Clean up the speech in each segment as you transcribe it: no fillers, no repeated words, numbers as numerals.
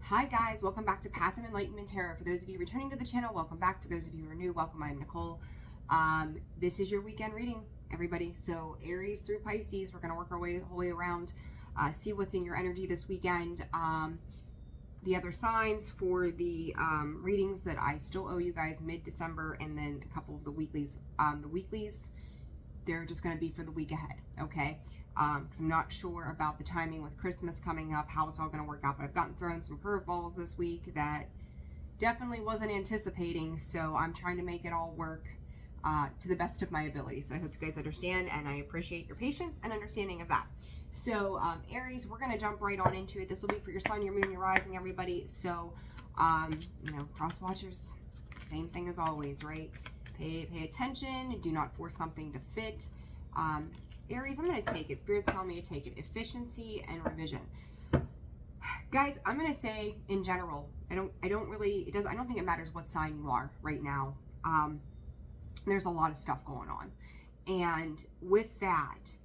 Hi guys, welcome back to Path of Enlightenment Tarot. For those of you returning to the channel, welcome back. For those of you who are new, welcome. I'm Nicole. This is your weekend reading, everybody. So Aries through Pisces, we're going to work our whole way around, see what's in your energy this weekend. The other signs for the readings that I still owe you guys mid-December, and then a couple of the weeklies. The weeklies, they're just going to be for the week ahead, okay? Because I'm not sure about the timing with Christmas coming up, how it's all going to work out, but I've gotten thrown some curveballs this week that definitely wasn't anticipating, so I'm trying to make it all work to the best of my ability. So I hope you guys understand, and I appreciate your patience and understanding of that. So Aries, we're going to jump right on into it. This will be for your sun, your moon, your rising, everybody. So, cross watchers, same thing as always, right? Pay attention. Do not force something to fit. Aries, I'm going to take it. Spirit's telling me to take it. Efficiency and revision. Guys, I'm going to say in general, I don't think it matters what sign you are right now. There's a lot of stuff going on. And with that,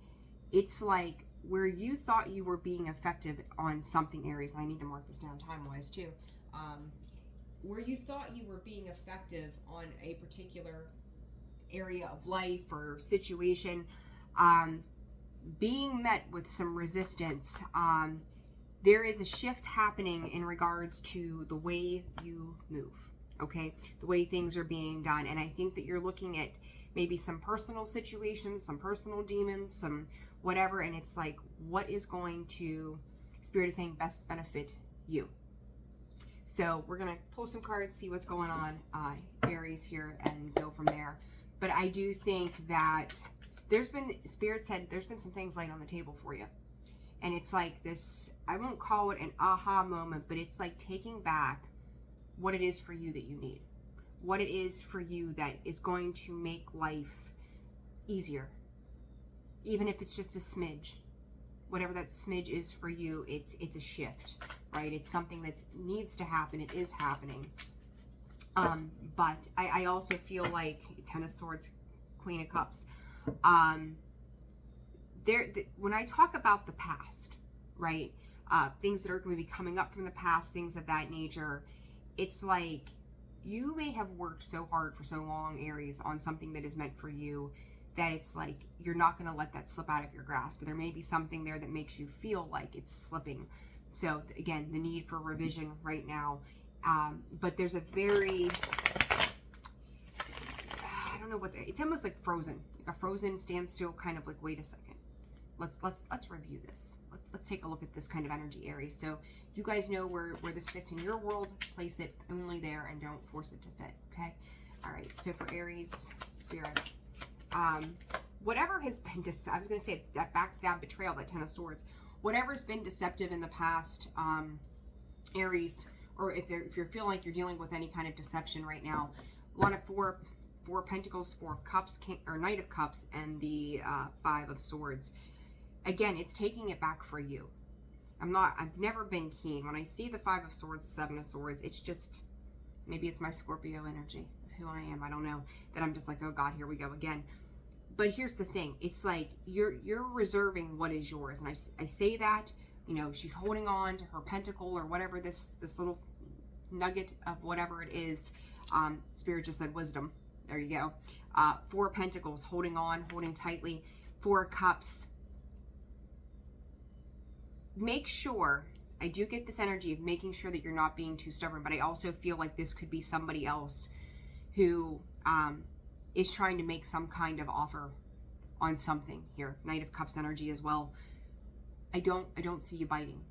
it's like where you thought you were being effective on something, Aries, and I need to mark this down time-wise too. Where you thought you were being effective on a particular area of life or situation, being met with some resistance. There is a shift happening in regards to the way you move, okay? The way things are being done. And I think that you're looking at maybe some personal situations, some personal demons, some whatever, and it's like, what is going to, Spirit is saying, best benefit you? So we're going to pull some cards, see what's going on, Aries here, and go from there. But I do think that Spirit said there's been some things laid on the table for you. And it's like this, I won't call it an aha moment, but it's like taking back what it is for you that you need. What it is for you that is going to make life easier. Even if it's just a smidge. Whatever that smidge is for you, it's a shift, right? It's something that needs to happen. It is happening. But I also feel like Ten of Swords, Queen of Cups. When I talk about the past, right? Things that are going to be coming up from the past, things of that nature, it's like you may have worked so hard for so long, Aries, on something that is meant for you, that it's like you're not going to let that slip out of your grasp. But there may be something there that makes you feel like it's slipping. So again, the need for revision right now. But there's a very, I don't know what, it's almost like frozen, like a frozen standstill, kind of like, wait a second. Let's review this. Let's take a look at this kind of energy, Aries. So you guys know where this fits in your world. Place it only there and don't force it to fit, okay? All right, so for Aries, Spirit, whatever has been, I was going to say that backstab, betrayal, that Ten of Swords, whatever's been deceptive in the past, Aries, or if you're feeling like you're dealing with any kind of deception right now, a lot of Four of Pentacles, Four of Cups, Knight of Cups, and the Five of Swords. Again, it's taking it back for you. I've never been keen. When I see the Five of Swords, the Seven of Swords, it's just, maybe it's my Scorpio energy of who I am. I don't know. That I'm just like, oh God, here we go again. But here's the thing. It's like you're reserving what is yours. And I say that, you know, she's holding on to her pentacle or whatever, this little nugget of whatever it is. Spirit just said wisdom. There you go. Four of Pentacles, holding on, holding tightly. Four of Cups. Make sure, I do get this energy of making sure that you're not being too stubborn, but I also feel like this could be somebody else who is trying to make some kind of offer on something here. Knight of Cups energy as well. I don't see you biting.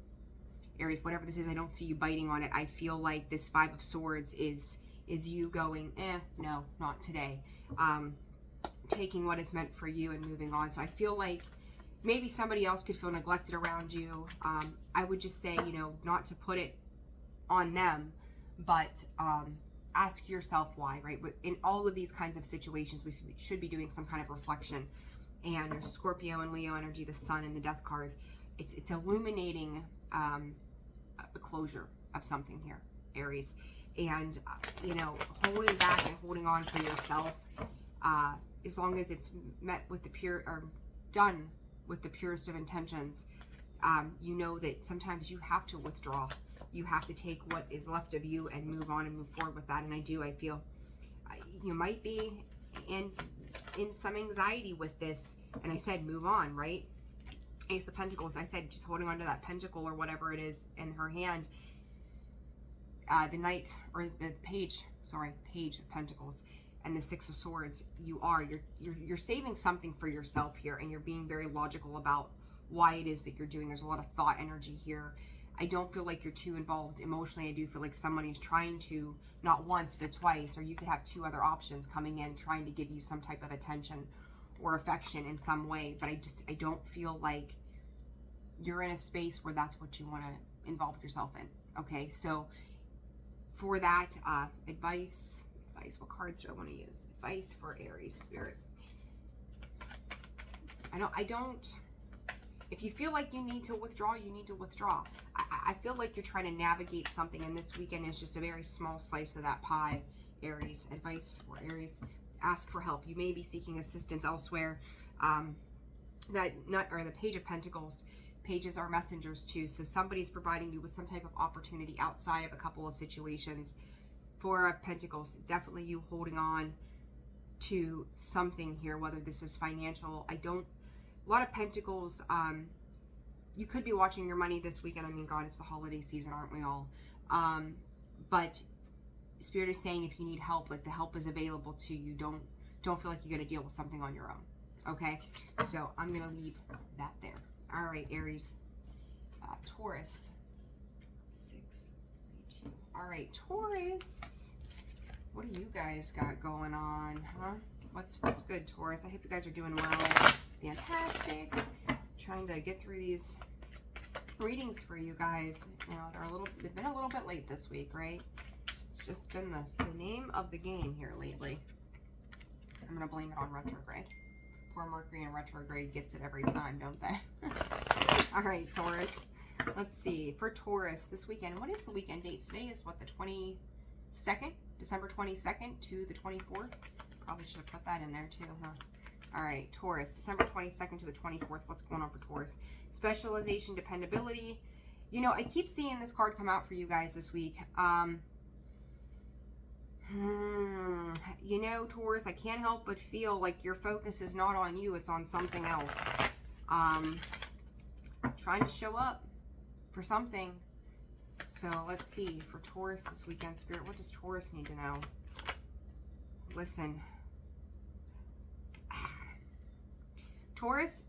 Aries, whatever this is, I don't see you biting on it. I feel like this Five of Swords is you going, no, not today. Taking what is meant for you and moving on. So I feel like maybe somebody else could feel neglected around you. I would just say, you know, not to put it on them, but ask yourself why, right? In all of these kinds of situations, we should be doing some kind of reflection. And there's Scorpio and Leo energy, the Sun and the Death card. It's illuminating a closure of something here, Aries. And, you know, holding back and holding on for yourself, as long as it's met with the pure, or done with the purest of intentions, you know that sometimes you have to withdraw you have to take what is left of you and move on and move forward with that. And I feel you might be in some anxiety with this. And I said, move on, right? Ace of Pentacles, I said, just holding on to that pentacle or whatever it is in her hand. The Knight, or the Page of Pentacles, and the Six of Swords. You're saving something for yourself here, and you're being very logical about why it is that you're doing. There's a lot of thought energy here. I don't feel like you're too involved emotionally. I do feel like somebody's trying to, not once but twice, or you could have two other options coming in trying to give you some type of attention or affection in some way. But I don't feel like you're in a space where that's what you want to involve yourself in. Okay, so for that, advice, what cards do I want to use? Advice for Aries, Spirit. If you feel like you need to withdraw, you need to withdraw. I feel like you're trying to navigate something, and this weekend is just a very small slice of that pie, Aries. Advice for Aries. Ask for help. You may be seeking assistance elsewhere. The Page of Pentacles. Pages are messengers too. So somebody's providing you with some type of opportunity outside of a couple of situations. Four of Pentacles. Definitely you holding on to something here, whether this is financial. A lot of Pentacles, you could be watching your money this weekend. I mean, God, it's the holiday season, aren't we all? But Spirit is saying if you need help, like the help is available to you. Don't feel like you got to deal with something on your own. Okay? So I'm going to leave that there. All right, Aries. Taurus. 6, 3, 2. All right, Taurus. What do you guys got going on, huh? What's good, Taurus? I hope you guys are doing well. Fantastic. Trying to get through these readings for you guys. You know, they've been a little bit late this week, right? It's just been the name of the game here lately. I'm gonna blame it on retrograde. Poor Mercury in retrograde gets it every time, don't they? All right, Taurus. Let's see. For Taurus this weekend, what is the weekend dates? Today is what, the 22nd? December 22nd to the 24th? Probably should have put that in there too, huh? All right, Taurus, December 22nd to the 24th. What's going on for Taurus? Specialization, dependability. You know, I keep seeing this card come out for you guys this week. You know, Taurus, I can't help but feel like your focus is not on you. It's on something else. Trying to show up for something. So let's see. For Taurus this weekend, Spirit, what does Taurus need to know? Listen. Taurus,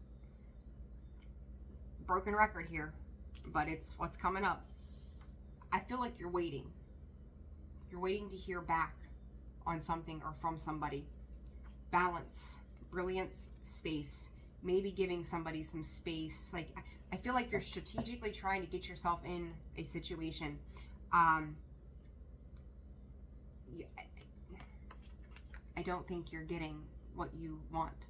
broken record here, but it's what's coming up. I feel like you're waiting. You're waiting to hear back on something or from somebody. Balance, brilliance, space. Maybe giving somebody some space. Like, I feel like you're strategically trying to get yourself in a situation. I don't think you're getting what you want.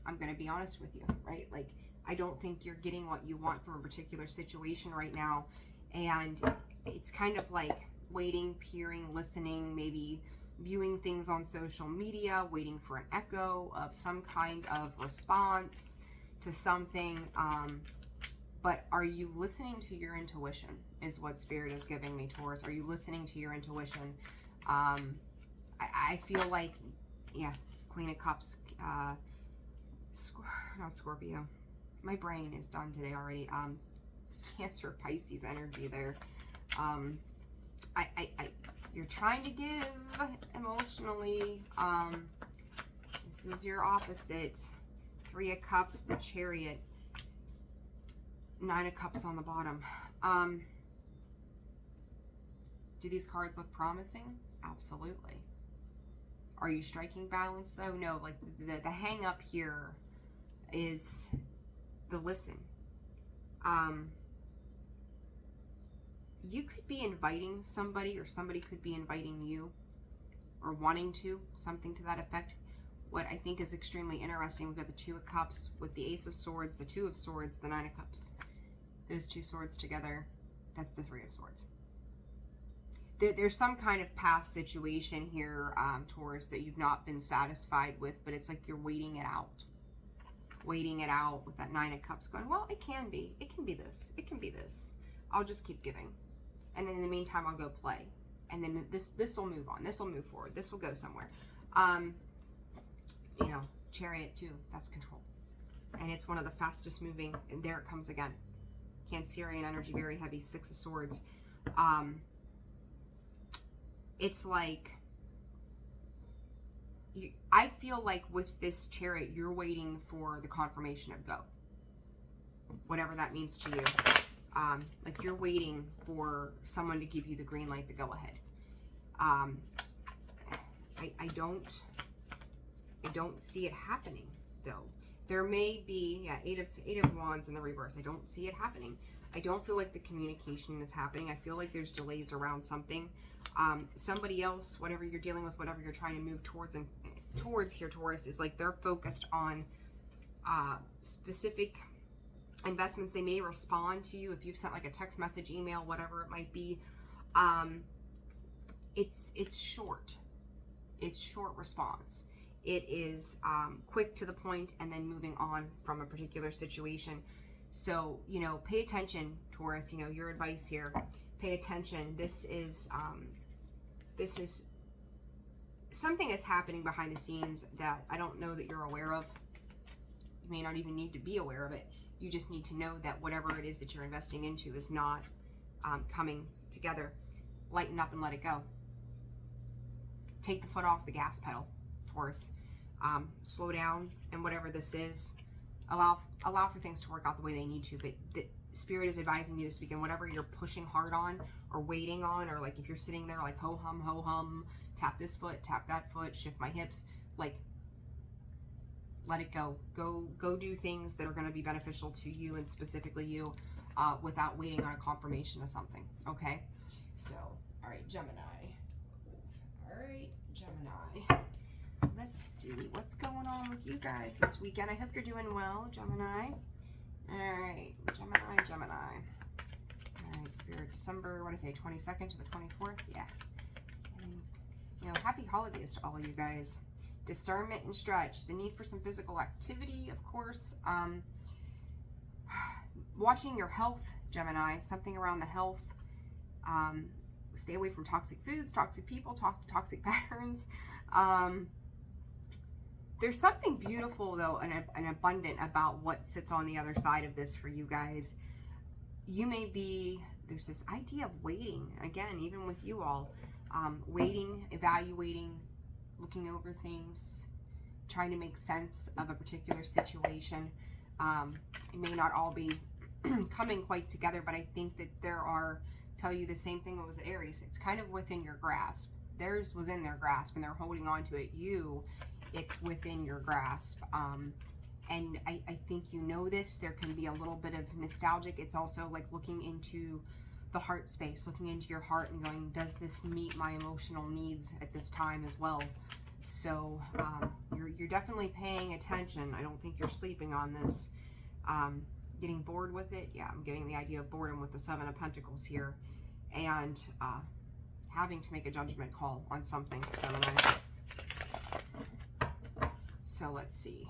I'm going to be honest with you, right? Like, I don't think you're getting what you want from a particular situation right now. And it's kind of like waiting, peering, listening, maybe viewing things on social media, waiting for an echo of some kind of response to something. But are you listening to your intuition is what Spirit is giving me, Taurus. Are you listening to your intuition? I feel like, yeah, Queen of Cups, not Scorpio. My brain is done today already. Cancer, Pisces energy there. You're trying to give emotionally. This is your opposite. 3 of Cups, the Chariot. 9 of Cups on the bottom. Do these cards look promising? Absolutely. Are you striking balance though? No, like the hang up here is the listen. You could be inviting somebody, or somebody could be inviting you, or wanting to, something to that effect. What I think is extremely interesting, we've got the 2 of Cups with the Ace of Swords, the 2 of Swords, the 9 of Cups. Those 2 swords together, that's the 3 of Swords. There's some kind of past situation here, Taurus, that you've not been satisfied with, but it's like you're waiting it out. Waiting it out with that 9 of Cups going, well, it can be. It can be this. It can be this. I'll just keep giving. and then in the meantime I'll go play, and then this will move on, this will move forward, this will go somewhere. You know, Chariot too, that's control, and it's one of the fastest moving, and there it comes again. Cancerian energy, very heavy, Six of Swords. It's like, I feel like with this Chariot, you're waiting for the confirmation of go, whatever that means to you. Like you're waiting for someone to give you the green light, the go ahead. I don't see it happening though. There may be, yeah, eight of Wands in the reverse. I don't see it happening. I don't feel like the communication is happening. I feel like there's delays around something. Somebody else, whatever you're dealing with, whatever you're trying to move towards and towards here, Taurus, is like they're focused on specific investments. They may respond to you if you've sent like a text message, email, whatever it might be. It's short. It's short response. It is quick to the point and then moving on from a particular situation. So, you know, pay attention, Taurus. You know, your advice here, pay attention. This is something is happening behind the scenes that I don't know that you're aware of. You may not even need to be aware of it. You just need to know that whatever it is that you're investing into is not coming together. Lighten up and let it go. Take the foot off the gas pedal, Taurus. Slow down, and whatever this is, allow for things to work out the way they need to. But the Spirit is advising you this weekend, whatever you're pushing hard on or waiting on, or like if you're sitting there like ho hum, tap this foot, tap that foot, shift my hips, like let it go. Go do things that are going to be beneficial to you and specifically you, without waiting on a confirmation of something. Okay, so all right, Gemini. All right, Gemini. Let's see what's going on with you guys this weekend. I hope you're doing well, Gemini. All right, Gemini. All right, Spirit, December, what did I say, 22nd to the 24th? Yeah. And, you know, happy holidays to all of you guys. Discernment and stretch. The need for some physical activity, of course. Watching your health, Gemini. Something around the health. Stay away from toxic foods, toxic people, toxic patterns. There's something beautiful, though, and abundant about what sits on the other side of this for you guys. You may be, there's this idea of waiting, again, even with you all, waiting, evaluating, looking over things, trying to make sense of a particular situation. It may not all be coming quite together, but I think that there are, tell you the same thing that was Aries. It's kind of within your grasp. Theirs was in their grasp and they're holding on to it. It's within your grasp. And I think you know this. There can be a little bit of nostalgic. It's also like looking into the heart space, looking into your heart and going, does this meet my emotional needs at this time as well? So you're definitely paying attention. I don't think you're sleeping on this. Getting bored with it. Yeah, I'm getting the idea of boredom with the Seven of Pentacles here. And having to make a judgment call on something, Gemini. So let's see.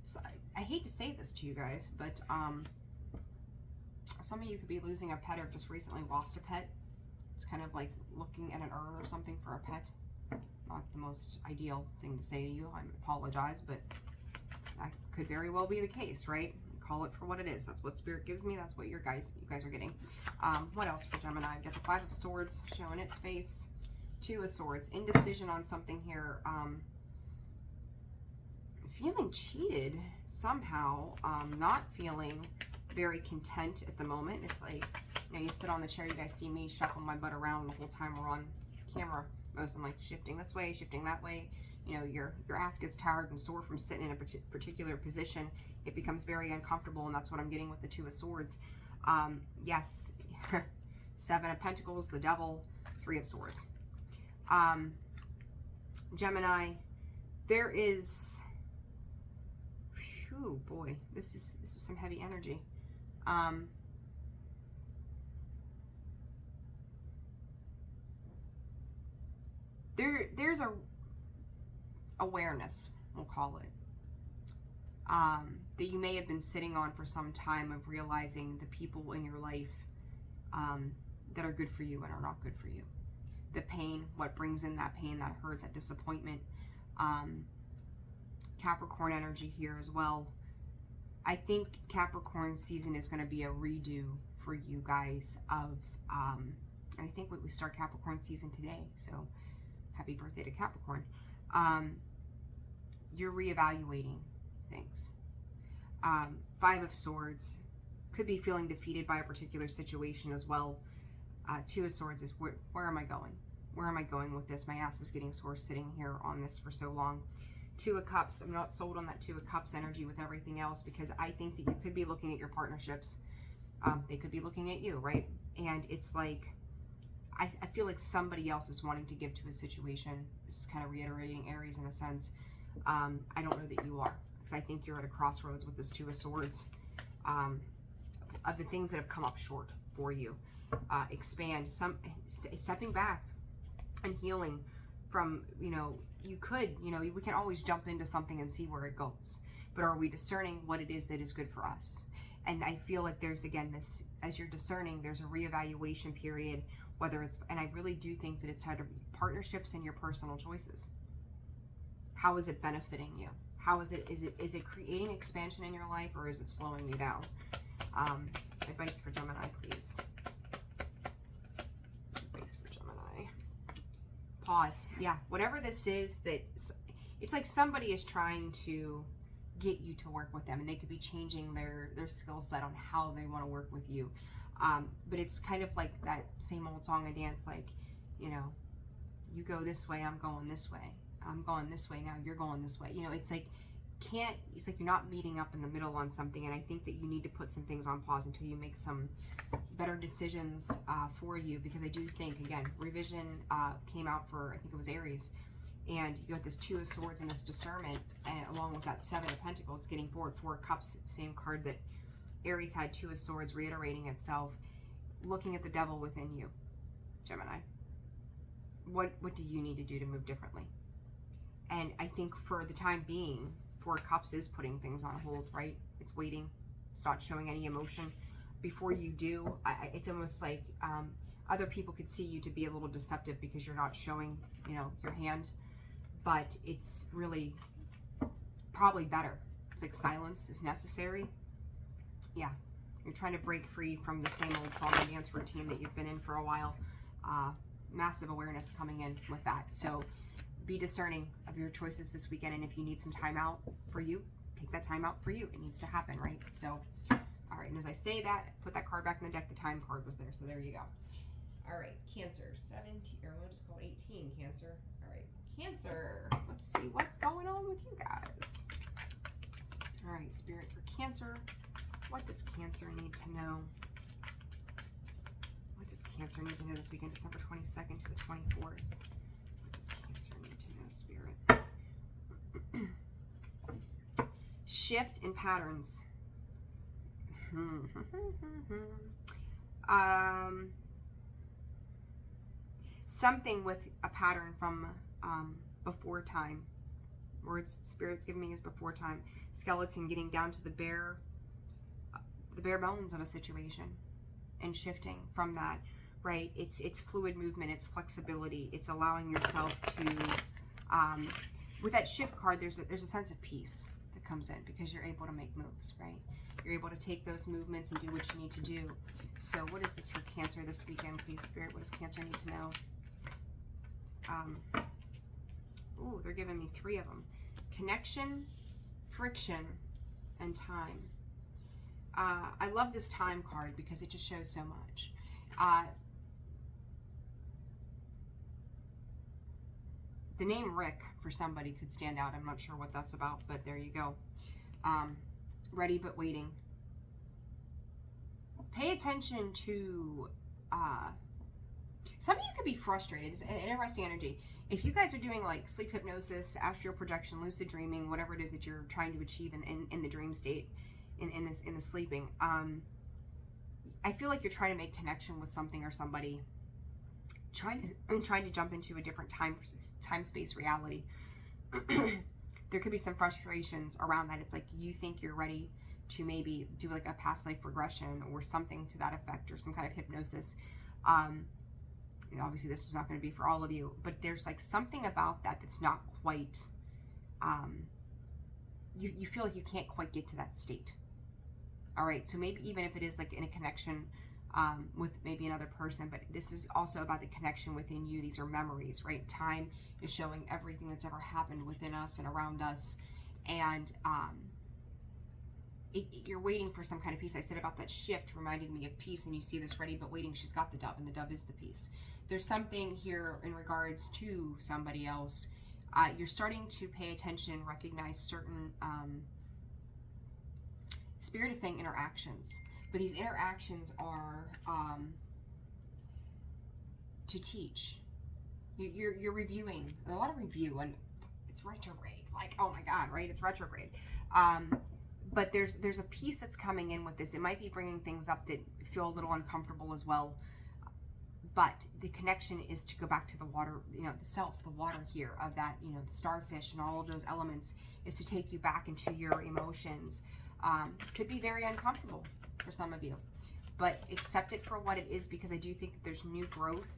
So I hate to say this to you guys, but some of you could be losing a pet or just recently lost a pet. It's kind of like looking at an urn or something for a pet. Not the most ideal thing to say to you. I apologize, but that could very well be the case, right? Call it for what it is. That's what Spirit gives me. That's what you guys are getting. What else for Gemini? I've got the Five of Swords showing its face. Two of Swords. Indecision on something here. Feeling cheated somehow. Not feeling very content at the moment. It's like, you know, you sit on the chair, you guys see me shuffle my butt around the whole time we're on camera. Most I'm like shifting this way, shifting that way. You know, your ass gets tired and sore from sitting in a particular position. It becomes very uncomfortable, and that's what I'm getting with the Two of Swords. Yes, Seven of Pentacles, the Devil, Three of Swords. Gemini, there is, whew, boy, this is some heavy energy. There's a awareness, we'll call it, that you may have been sitting on for some time, of realizing the people in your life that are good for you and are not good for you. The pain, what brings in that pain, that hurt, that disappointment. Capricorn energy here as well. I think Capricorn season is going to be a redo for you guys of, and I think we start Capricorn season today, so happy birthday to Capricorn. You're reevaluating things. Five of Swords, could be feeling defeated by a particular situation as well. Two of Swords is where am I going? Where am I going with this? My ass is getting sore sitting here on this for so long. Two of Cups, I'm not sold on that Two of Cups energy with everything else, because I think that you could be looking at your partnerships. They could be looking at you, right? And it's like, I feel like somebody else is wanting to give to a situation. This is kind of reiterating Aries in a sense. I don't know that you are, because I think you're at a crossroads with this Two of Swords, of the things that have come up short for you. Expand, stepping back and healing from, you know, we can always jump into something and see where it goes, but are we discerning what it is that is good for us? And I feel like there's, again, this, as you're discerning, there's a reevaluation period, whether it's, and I really do think that it's tied to partnerships and your personal choices. How is it benefiting you? How is it creating expansion in your life, or is it slowing you down? Advice for Gemini, please. Advice for Gemini. Pause. Yeah, whatever this is, that it's like somebody is trying to get you to work with them, and they could be changing their skill set on how they want to work with you. But it's kind of like that same old song and dance, like, you know, you go this way, I'm going this way. I'm going this way now, you're going this way. You know, it's like, it's like you're not meeting up in the middle on something, and I think that you need to put some things on pause until you make some better decisions for you, because I do think, again, revision came out for, I think it was Aries, and you got this Two of Swords and this discernment, and along with that Seven of Pentacles getting forward, Four of Cups, same card that Aries had, Two of Swords reiterating itself, looking at the devil within you, Gemini. What do you need to do to move differently? And I think for the time being, Four of Cups is putting things on hold, right? It's waiting. It's not showing any emotion. Before you do, it's almost like other people could see you to be a little deceptive because you're not showing, you know, your hand. But it's really probably better. It's like silence is necessary. Yeah. You're trying to break free from the same old song and dance routine that you've been in for a while. Massive awareness coming in with that. So be discerning of your choices this weekend, and if you need some time out for you, take that time out for you. It needs to happen, right? So, all right, and as I say that, put that card back in the deck. The time card was there, so there you go. All right, Cancer, 17, or we'll just call it 18, Cancer. All right, Cancer, let's see what's going on with you guys. All right, Spirit for Cancer. What does Cancer need to know? What does Cancer need to know this weekend, December 22nd to the 24th? What does Cancer need to know, Spirit? Shift in patterns. Something with a pattern from before time. Words Spirit's giving me is before time. Skeleton getting down to the bare bones of a situation and shifting from that, right? It's fluid movement, it's flexibility, it's allowing yourself to with that shift card, there's a sense of peace that comes in because you're able to make moves, right? You're able to take those movements and do what you need to do. So what is this for Cancer this weekend, please, Spirit? What does Cancer need to know? Ooh, they're giving me 3 of them. Connection, friction, and time. I love this time card because it just shows so much. The name Rick for somebody could stand out. I'm not sure what that's about, but there you go. Ready but waiting. Pay attention to... some of you could be frustrated. It's an interesting energy. If you guys are doing like sleep hypnosis, astral projection, lucid dreaming, whatever it is that you're trying to achieve in the dream state, in the sleeping, I feel like you're trying to make connection with something or somebody, trying to jump into a different time space reality. There could be some frustrations around that. It's like you think you're ready to maybe do like a past life regression or something to that effect, or some kind of hypnosis, Obviously this is not going to be for all of you, but there's like something about that that's not quite, you feel like you can't quite get to that state. All right, so maybe even if it is like in a connection with maybe another person, but this is also about the connection within you. These are memories, right? Time is showing everything that's ever happened within us and around us, and you're waiting for some kind of peace. I said about that shift reminded me of peace, and you see this ready but waiting. She's got the dove, and the dove is the peace. There's something here in regards to somebody else. You're starting to pay attention, recognize certain, Spirit is saying interactions, but these interactions are to teach. You're reviewing, a lot of review, and it's retrograde. Like, oh my God, right? It's retrograde. But there's a piece that's coming in with this. It might be bringing things up that feel a little uncomfortable as well. But the connection is to go back to the water, the self, the water here of that, the starfish and all of those elements, is to take you back into your emotions. Could be very uncomfortable for some of you, but accept it for what it is, because I do think that there's new growth.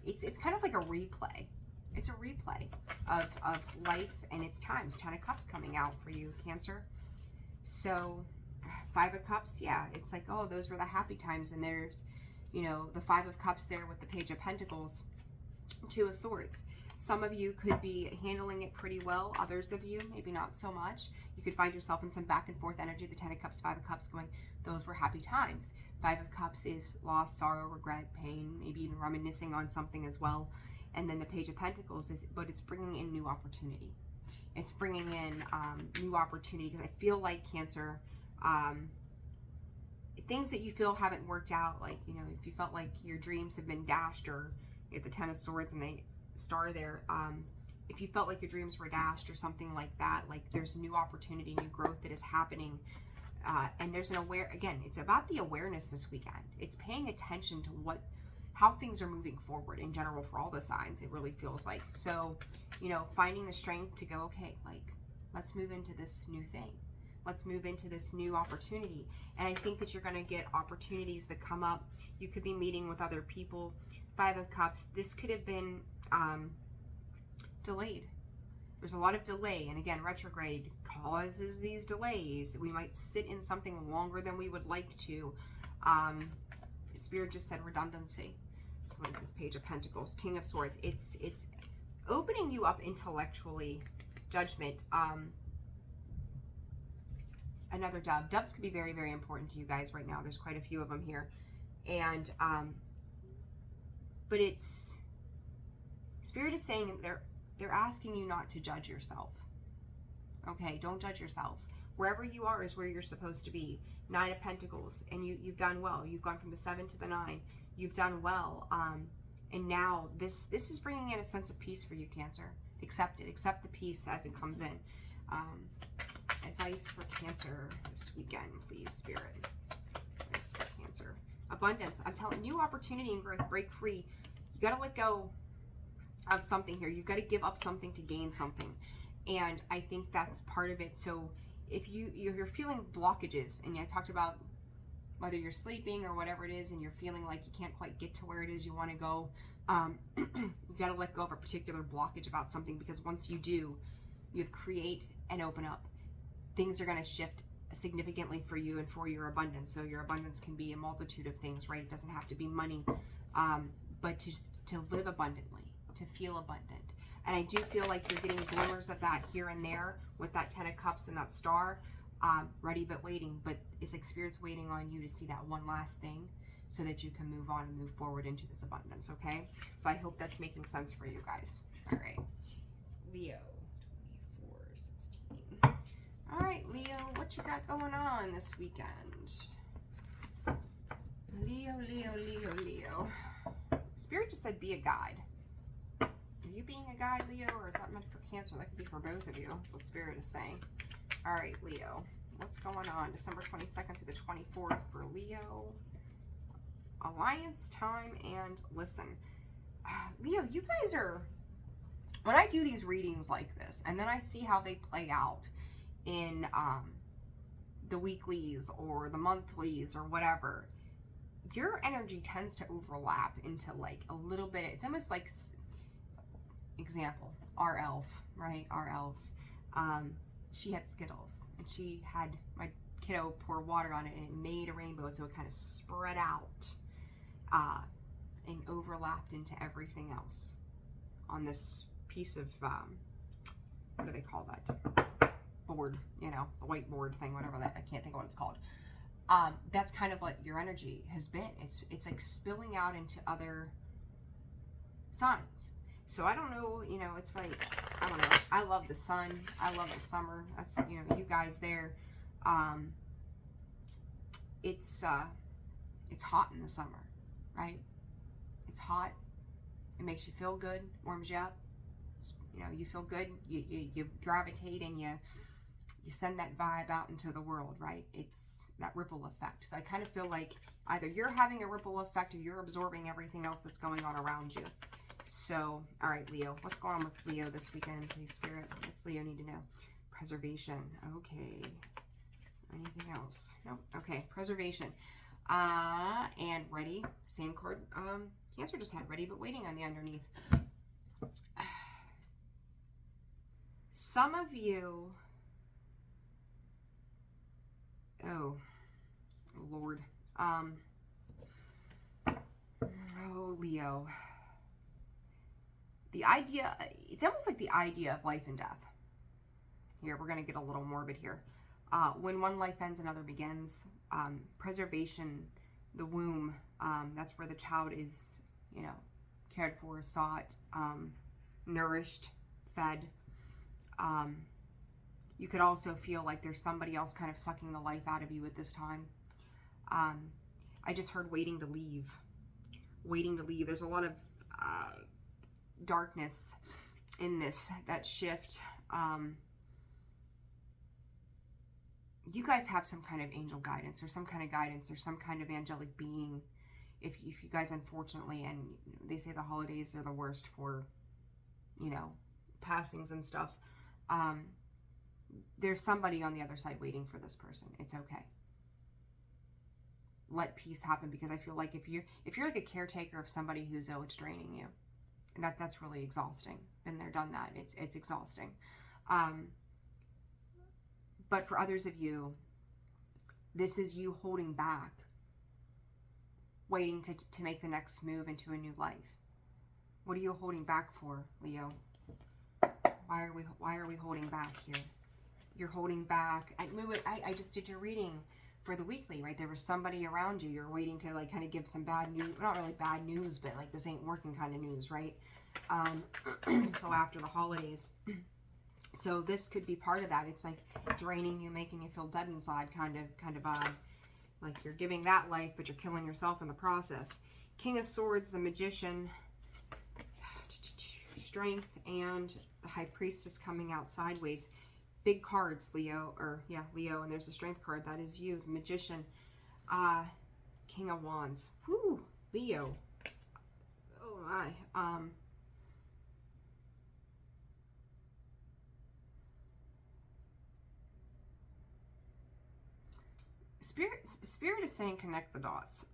It's kind of like a replay. It's a replay of life and its times. 10 of Cups coming out for you, Cancer. So 5 of Cups, yeah, it's like, oh, those were the happy times. And there's, the 5 of Cups there with the Page of Pentacles, 2 of Swords. Some of you could be handling it pretty well. Others of you, maybe not so much. You could find yourself in some back and forth energy. The 10 of Cups, 5 of Cups going, those were happy times. 5 of Cups is loss, sorrow, regret, pain, maybe even reminiscing on something as well. And then the Page of Pentacles is, but it's bringing in new opportunity. It's bringing in new opportunity, because I feel like, Cancer, things that you feel haven't worked out, like, if you felt like your dreams have been dashed, or you get the 10 of Swords and the star there, if you felt like your dreams were dashed or something like that, like there's new opportunity, new growth that is happening. And there's again, it's about the awareness this weekend. It's paying attention to how things are moving forward in general for all the signs, it really feels like. So, finding the strength to go, okay, like, let's move into this new thing. Let's move into this new opportunity. And I think that you're going to get opportunities that come up. You could be meeting with other people. 5 of Cups, this could have been delayed. There's a lot of delay. And again, retrograde causes these delays. We might sit in something longer than we would like to. Spirit just said redundancy. So what is this? Page of Pentacles, King of Swords. It's opening you up intellectually. Judgment. Another dove. Doves could be very, very important to you guys right now. There's quite a few of them here. And, but it's, Spirit is saying that they're asking you not to judge yourself. Okay, don't judge yourself. Wherever you are is where you're supposed to be. 9 of Pentacles, and you've done well. You've gone from the 7 to the 9. You've done well. And now this is bringing in a sense of peace for you, Cancer. Accept it. Accept the peace as it comes in. Advice for Cancer this weekend, please, Spirit. Advice for Cancer. Abundance. I'm telling you, new opportunity and growth. Break free. You got to let go of something here. You've got to give up something to gain something. And I think that's part of it. So if you're feeling blockages, and I talked about whether you're sleeping or whatever it is, and you're feeling like you can't quite get to where it is you want to go, you got to let go of a particular blockage about something, because once you do, you have create and open up. Things are going to shift significantly for you and for your abundance. So your abundance can be a multitude of things, right? It doesn't have to be money, but to live abundantly, to feel abundant. And I do feel like you're getting glimmers of that here and there with that 10 of Cups and that star, ready but waiting. But it's like Spirit's waiting on you to see that one last thing so that you can move on and move forward into this abundance, okay? So I hope that's making sense for you guys. All right. Leo, 24/16. All right, Leo, what you got going on this weekend? Leo, Leo, Leo, Leo. Spirit just said be a guide. Are you being a guide, Leo, or is that meant for Cancer? That could be for both of you, what Spirit is saying. All right, Leo, what's going on December 22nd through the 24th for Leo? Alliance time and listen. Leo, you guys are, when I do these readings like this, and then I see how they play out in the weeklies or the monthlies or whatever, your energy tends to overlap into like a little bit. It's almost like, example, our elf, right? Our elf. She had Skittles, and she had my kiddo pour water on it, and it made a rainbow, so it kind of spread out and overlapped into everything else on this piece of, what do they call that? Board, you know, the whiteboard thing, whatever that, I can't think of what it's called. That's kind of what your energy has been. It's like spilling out into other signs. So I don't know, you know, it's like, I don't know. I love the sun. I love the summer. That's, you know, you guys there. It's hot in the summer, right? It's hot. It makes you feel good, warms you up. It's, you know, you feel good. You gravitate, and you send that vibe out into the world, right? It's that ripple effect. So I kind of feel like either you're having a ripple effect or you're absorbing everything else that's going on around you. So, all right, Leo, what's going on with Leo this weekend, please, Spirit? What's Leo need to know? Preservation. Okay. Anything else? Nope. Okay, preservation. And ready. Same card. Cancer just had ready, but waiting on the underneath. Some of you... Oh, Lord. Oh, Leo. The idea, it's almost like the idea of life and death. Here, we're going to get a little morbid here. When one life ends, another begins. Preservation, the womb, that's where the child is, you know, cared for, sought, nourished, fed. You could also feel like there's somebody else kind of sucking the life out of you at this time. I just heard waiting to leave. Waiting to leave. There's a lot of darkness in this, that shift. You guys have some kind of angel guidance, or some kind of guidance, or some kind of angelic being. If you guys, unfortunately, and they say the holidays are the worst for, you know, passings and stuff. There's somebody on the other side waiting for this person. It's okay. Let peace happen, because I feel like if you're like a caretaker of somebody who's ill, it's draining you. And that's really exhausting. Been there, done that. It's exhausting. But for others of you, this is you holding back, waiting to make the next move into a new life. What are you holding back for, Leo? Why are we holding back here? You're holding back. I just did your reading for the weekly, right? There was somebody around you. You're waiting to like kind of give some bad news. Not really bad news, but like this ain't working kind of news, right? Until after the holidays. So this could be part of that. It's like draining you, making you feel dead inside, kind of like you're giving that life, but you're killing yourself in the process. King of Swords, the Magician, Strength, and the High Priestess coming out sideways. Big cards, Leo, Leo, and there's a Strength card. That is you, the Magician. King of Wands. Whew, Leo. Oh my. Spirit is saying connect the dots.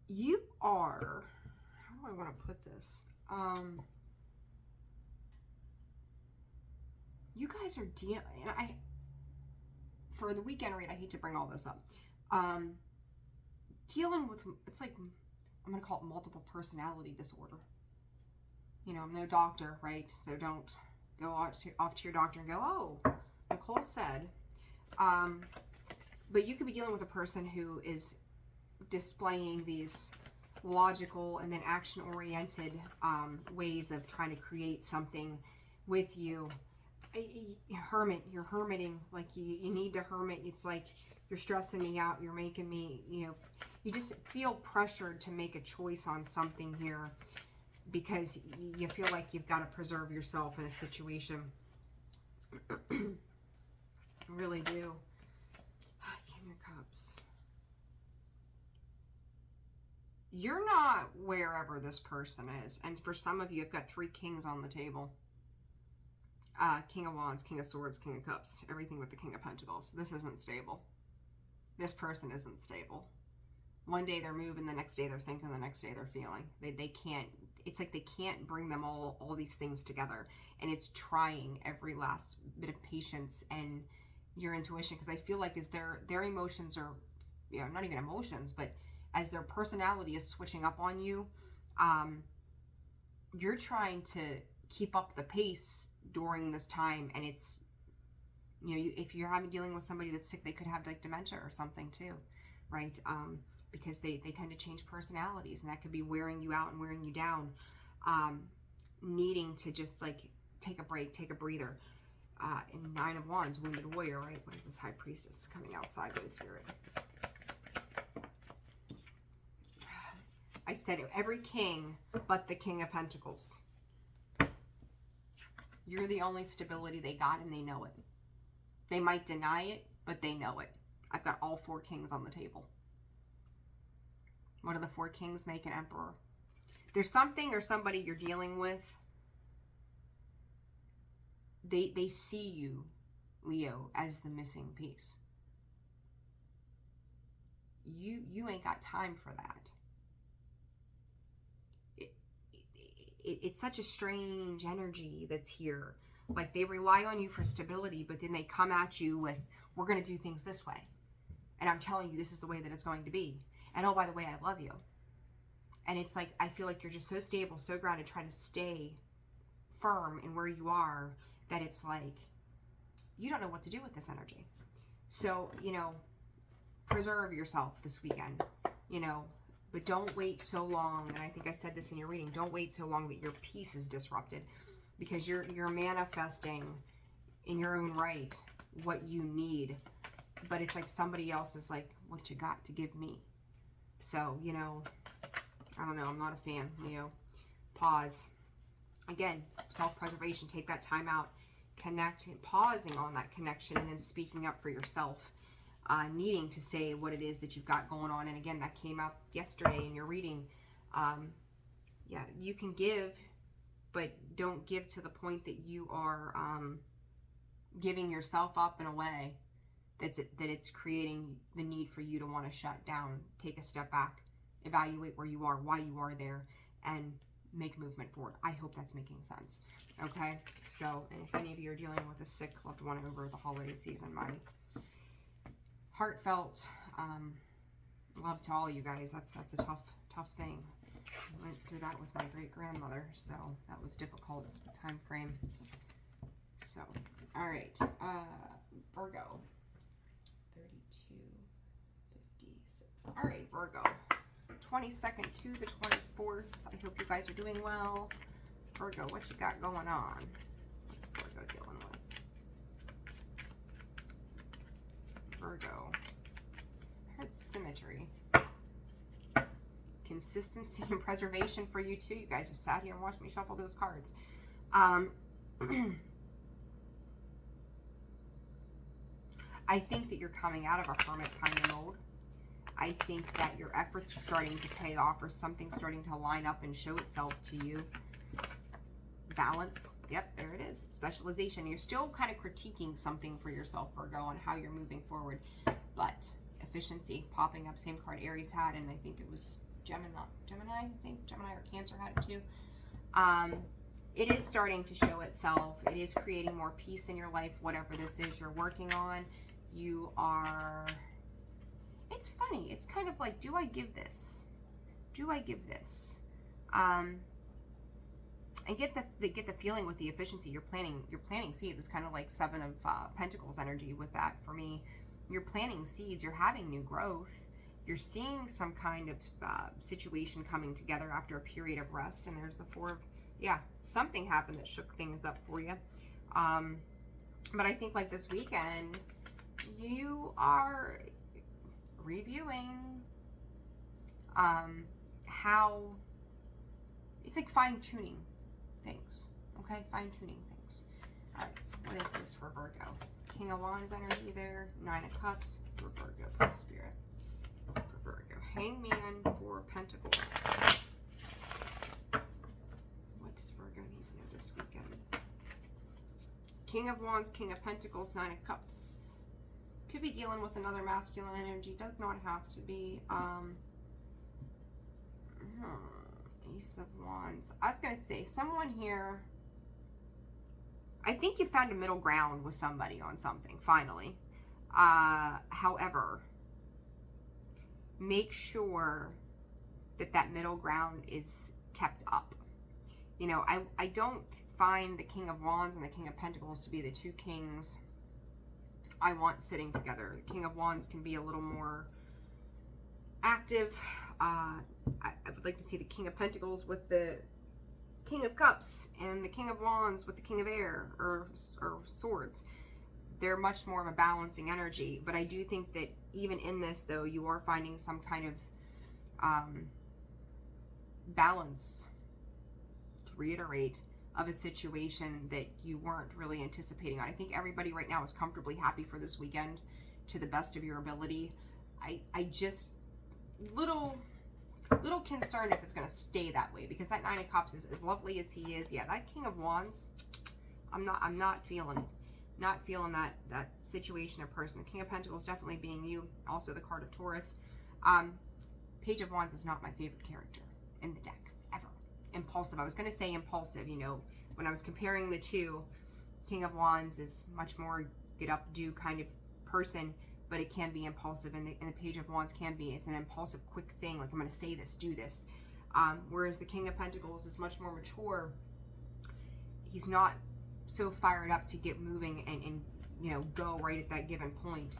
You are, how do I want to put this? You guys are dealing, and for the weekend read, I hate to bring all this up. Dealing with, it's like, I'm going to call it multiple personality disorder. You know, I'm no doctor, right? So don't go off to your doctor and go, oh, Nicole said. But you could be dealing with a person who is displaying these logical and then action-oriented ways of trying to create something with you. You're hermiting, like you need to hermit. It's like you're stressing me out, you're making me, you know, you just feel pressured to make a choice on something here because you feel like you've got to preserve yourself in a situation. You really do. King of Cups. You're not wherever this person is. And for some of you, I've got 3 kings on the table. King of Wands, King of Swords, King of Cups, everything with the King of Pentacles. This isn't stable. This person isn't stable. One day they're moving, the next day they're thinking, the next day they're feeling. They can't, it's like they can't bring them all these things together. And it's trying every last bit of patience and your intuition, because I feel like as their emotions are, you know, not even emotions, but as their personality is switching up on you, you're trying to keep up the pace during this time. And it's, you know, if you're dealing with somebody that's sick, they could have like dementia or something too, right? Because they tend to change personalities, and that could be wearing you out and wearing you down, needing to just like take a break, take a breather. In 9 of Wands, Wounded Warrior, right? What is this? High Priestess coming outside with the Spirit. I said it, every king but the King of Pentacles. You're the only stability they got, and they know it. They might deny it, but they know it. I've got all 4 kings on the table. What do the 4 kings make? An Emperor. There's something or somebody you're dealing with. They see you, Leo, as the missing piece. You ain't got time for that. It's such a strange energy that's here. Like they rely on you for stability, but then they come at you with, we're going to do things this way. And I'm telling you, this is the way that it's going to be. And oh, by the way, I love you. And it's like, I feel like you're just so stable, so grounded, trying to stay firm in where you are, that it's like, you don't know what to do with this energy. So, you know, preserve yourself this weekend, you know, but don't wait so long. And I think I said this in your reading, don't wait so long that your peace is disrupted, because you're manifesting in your own right what you need. But it's like somebody else is like, what you got to give me? So, you know, I don't know. I'm not a fan, Leo. Pause. Again, self-preservation. Take that time out. Connect, pausing on that connection, and then speaking up for yourself. Needing to say what it is that you've got going on. And again, that came out yesterday in your reading. Yeah, you can give, but don't give to the point that you are giving yourself up in a way that it's creating the need for you to want to shut down. Take a step back, evaluate where you are, why you are there, and make movement forward. I hope that's making sense. Okay, so, and if any of you are dealing with a sick loved one over the holiday season, my heartfelt love to all you guys. That's a tough thing. I went through that with my great-grandmother, so that was difficult time frame. So, all right, Virgo, 32:56. All right, Virgo, 22nd to the 24th. I hope you guys are doing well. Virgo, what you got going on? What's Virgo dealing with? Virgo. I heard symmetry. Consistency and preservation for you too. You guys just sat here and watched me shuffle those cards. I think that you're coming out of a hermit kind of mode. I think that your efforts are starting to pay off, or something starting to line up and show itself to you. Balance. Yep, there it is. Specialization. You're still kind of critiquing something for yourself, Virgo, on how you're moving forward. But efficiency popping up. Same card Aries had, and I think it was Gemini. I think Gemini or Cancer had it too. It is starting to show itself. It is creating more peace in your life, whatever this is you're working on. You are... It's funny. It's kind of like, do I give this? Do I give this? I get the feeling with the efficiency. You're planting seeds. It's kind of like 7 of Pentacles energy with that for me. You're planting seeds. You're having new growth. You're seeing some kind of situation coming together after a period of rest. And there's the 4 of, yeah, something happened that shook things up for you. But I think like this weekend, you are reviewing how it's like fine-tuning things. Okay, fine-tuning things. All right, what is this for Virgo? King of Wands energy there, 9 of Cups for Virgo, please, Spirit. For Virgo, Hangman, 4 of Pentacles. What does Virgo need to know this weekend? King of Wands, King of Pentacles, Nine of Cups. Could be dealing with another masculine energy. Does not have to be. Ace of Wands. I was going to say, someone here, I think you found a middle ground with somebody on something, finally. However, make sure that that middle ground is kept up. You know, I don't find the King of Wands and the King of Pentacles to be the two kings I want sitting together. The King of Wands can be a little more active. I would like to see the King of Pentacles with the King of Cups and the King of Wands with the King of Air or Swords. They're much more of a balancing energy, but I do think that even in this, though, you are finding some kind of balance, to reiterate, of a situation that you weren't really anticipating on. I think everybody right now is comfortably happy for this weekend to the best of your ability. I just little concerned if it's going to stay that way, because that Nine of Cups is as lovely as he is. Yeah, that King of Wands, I'm not feeling it. Not feeling that situation or person. The King of Pentacles definitely being you. Also the card of Taurus. Page of Wands is not my favorite character in the deck, ever. Impulsive. I was going to say impulsive, you know, when I was comparing the two. King of Wands is much more get up, do kind of person, but it can be impulsive, and the Page of Wands can be. It's an impulsive, quick thing, like I'm going to say this, do this. Whereas the King of Pentacles is much more mature. He's not so fired up to get moving and you know, go right at that given point.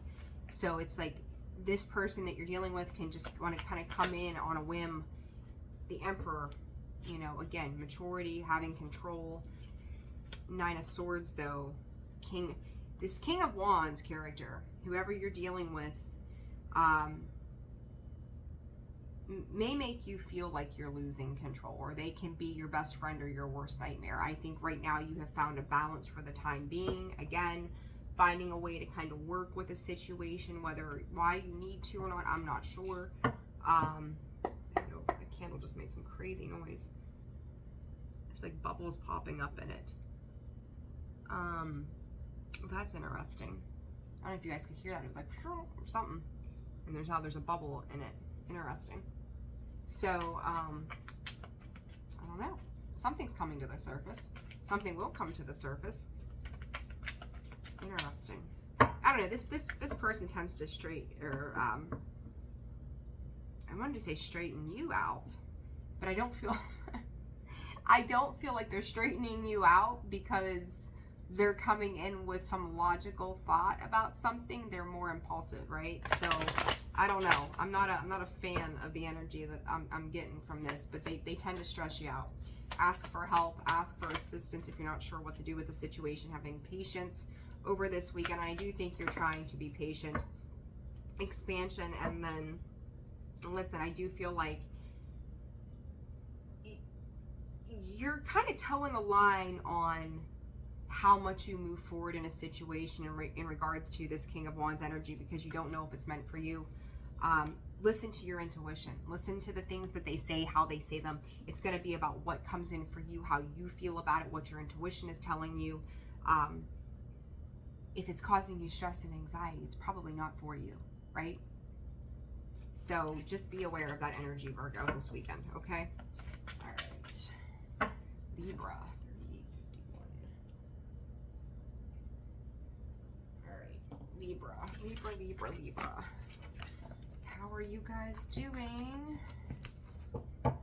So it's like this person that you're dealing with can just want to kind of come in on a whim. The Emperor, you know, again, maturity, having control. Nine of Swords, though, this King of Wands character, whoever you're dealing with, may make you feel like you're losing control, or they can be your best friend or your worst nightmare. I think right now you have found a balance for the time being. Again, finding a way to kind of work with a situation, whether why you need to or not, I'm not sure. I know the candle just made some crazy noise. There's like bubbles popping up in it. That's interesting. I don't know if you guys could hear that. It was like or something. And there's a bubble in it. Interesting. So, I don't know. Something's coming to the surface. Something will come to the surface. Interesting. I don't know. This person tends to I wanted to say straighten you out, but I don't feel like they're straightening you out because they're coming in with some logical thought about something. They're more impulsive, right? So I don't know. I'm not a fan of the energy that I'm getting from this, but they tend to stress you out. Ask for help, ask for assistance if you're not sure what to do with the situation. Having patience over this weekend. I do think you're trying to be patient. Expansion, and then listen, I do feel like you're kind of towing the line on how much you move forward in a situation in regards to this King of Wands energy, because you don't know if it's meant for you. Listen to your intuition. Listen to the things that they say, how they say them. It's going to be about what comes in for you, how you feel about it, what your intuition is telling you. If it's causing you stress and anxiety, it's probably not for you, right? So just be aware of that energy, Virgo, this weekend, okay? All right. Libra. 38, 51. All right. Libra. How are you guys doing? All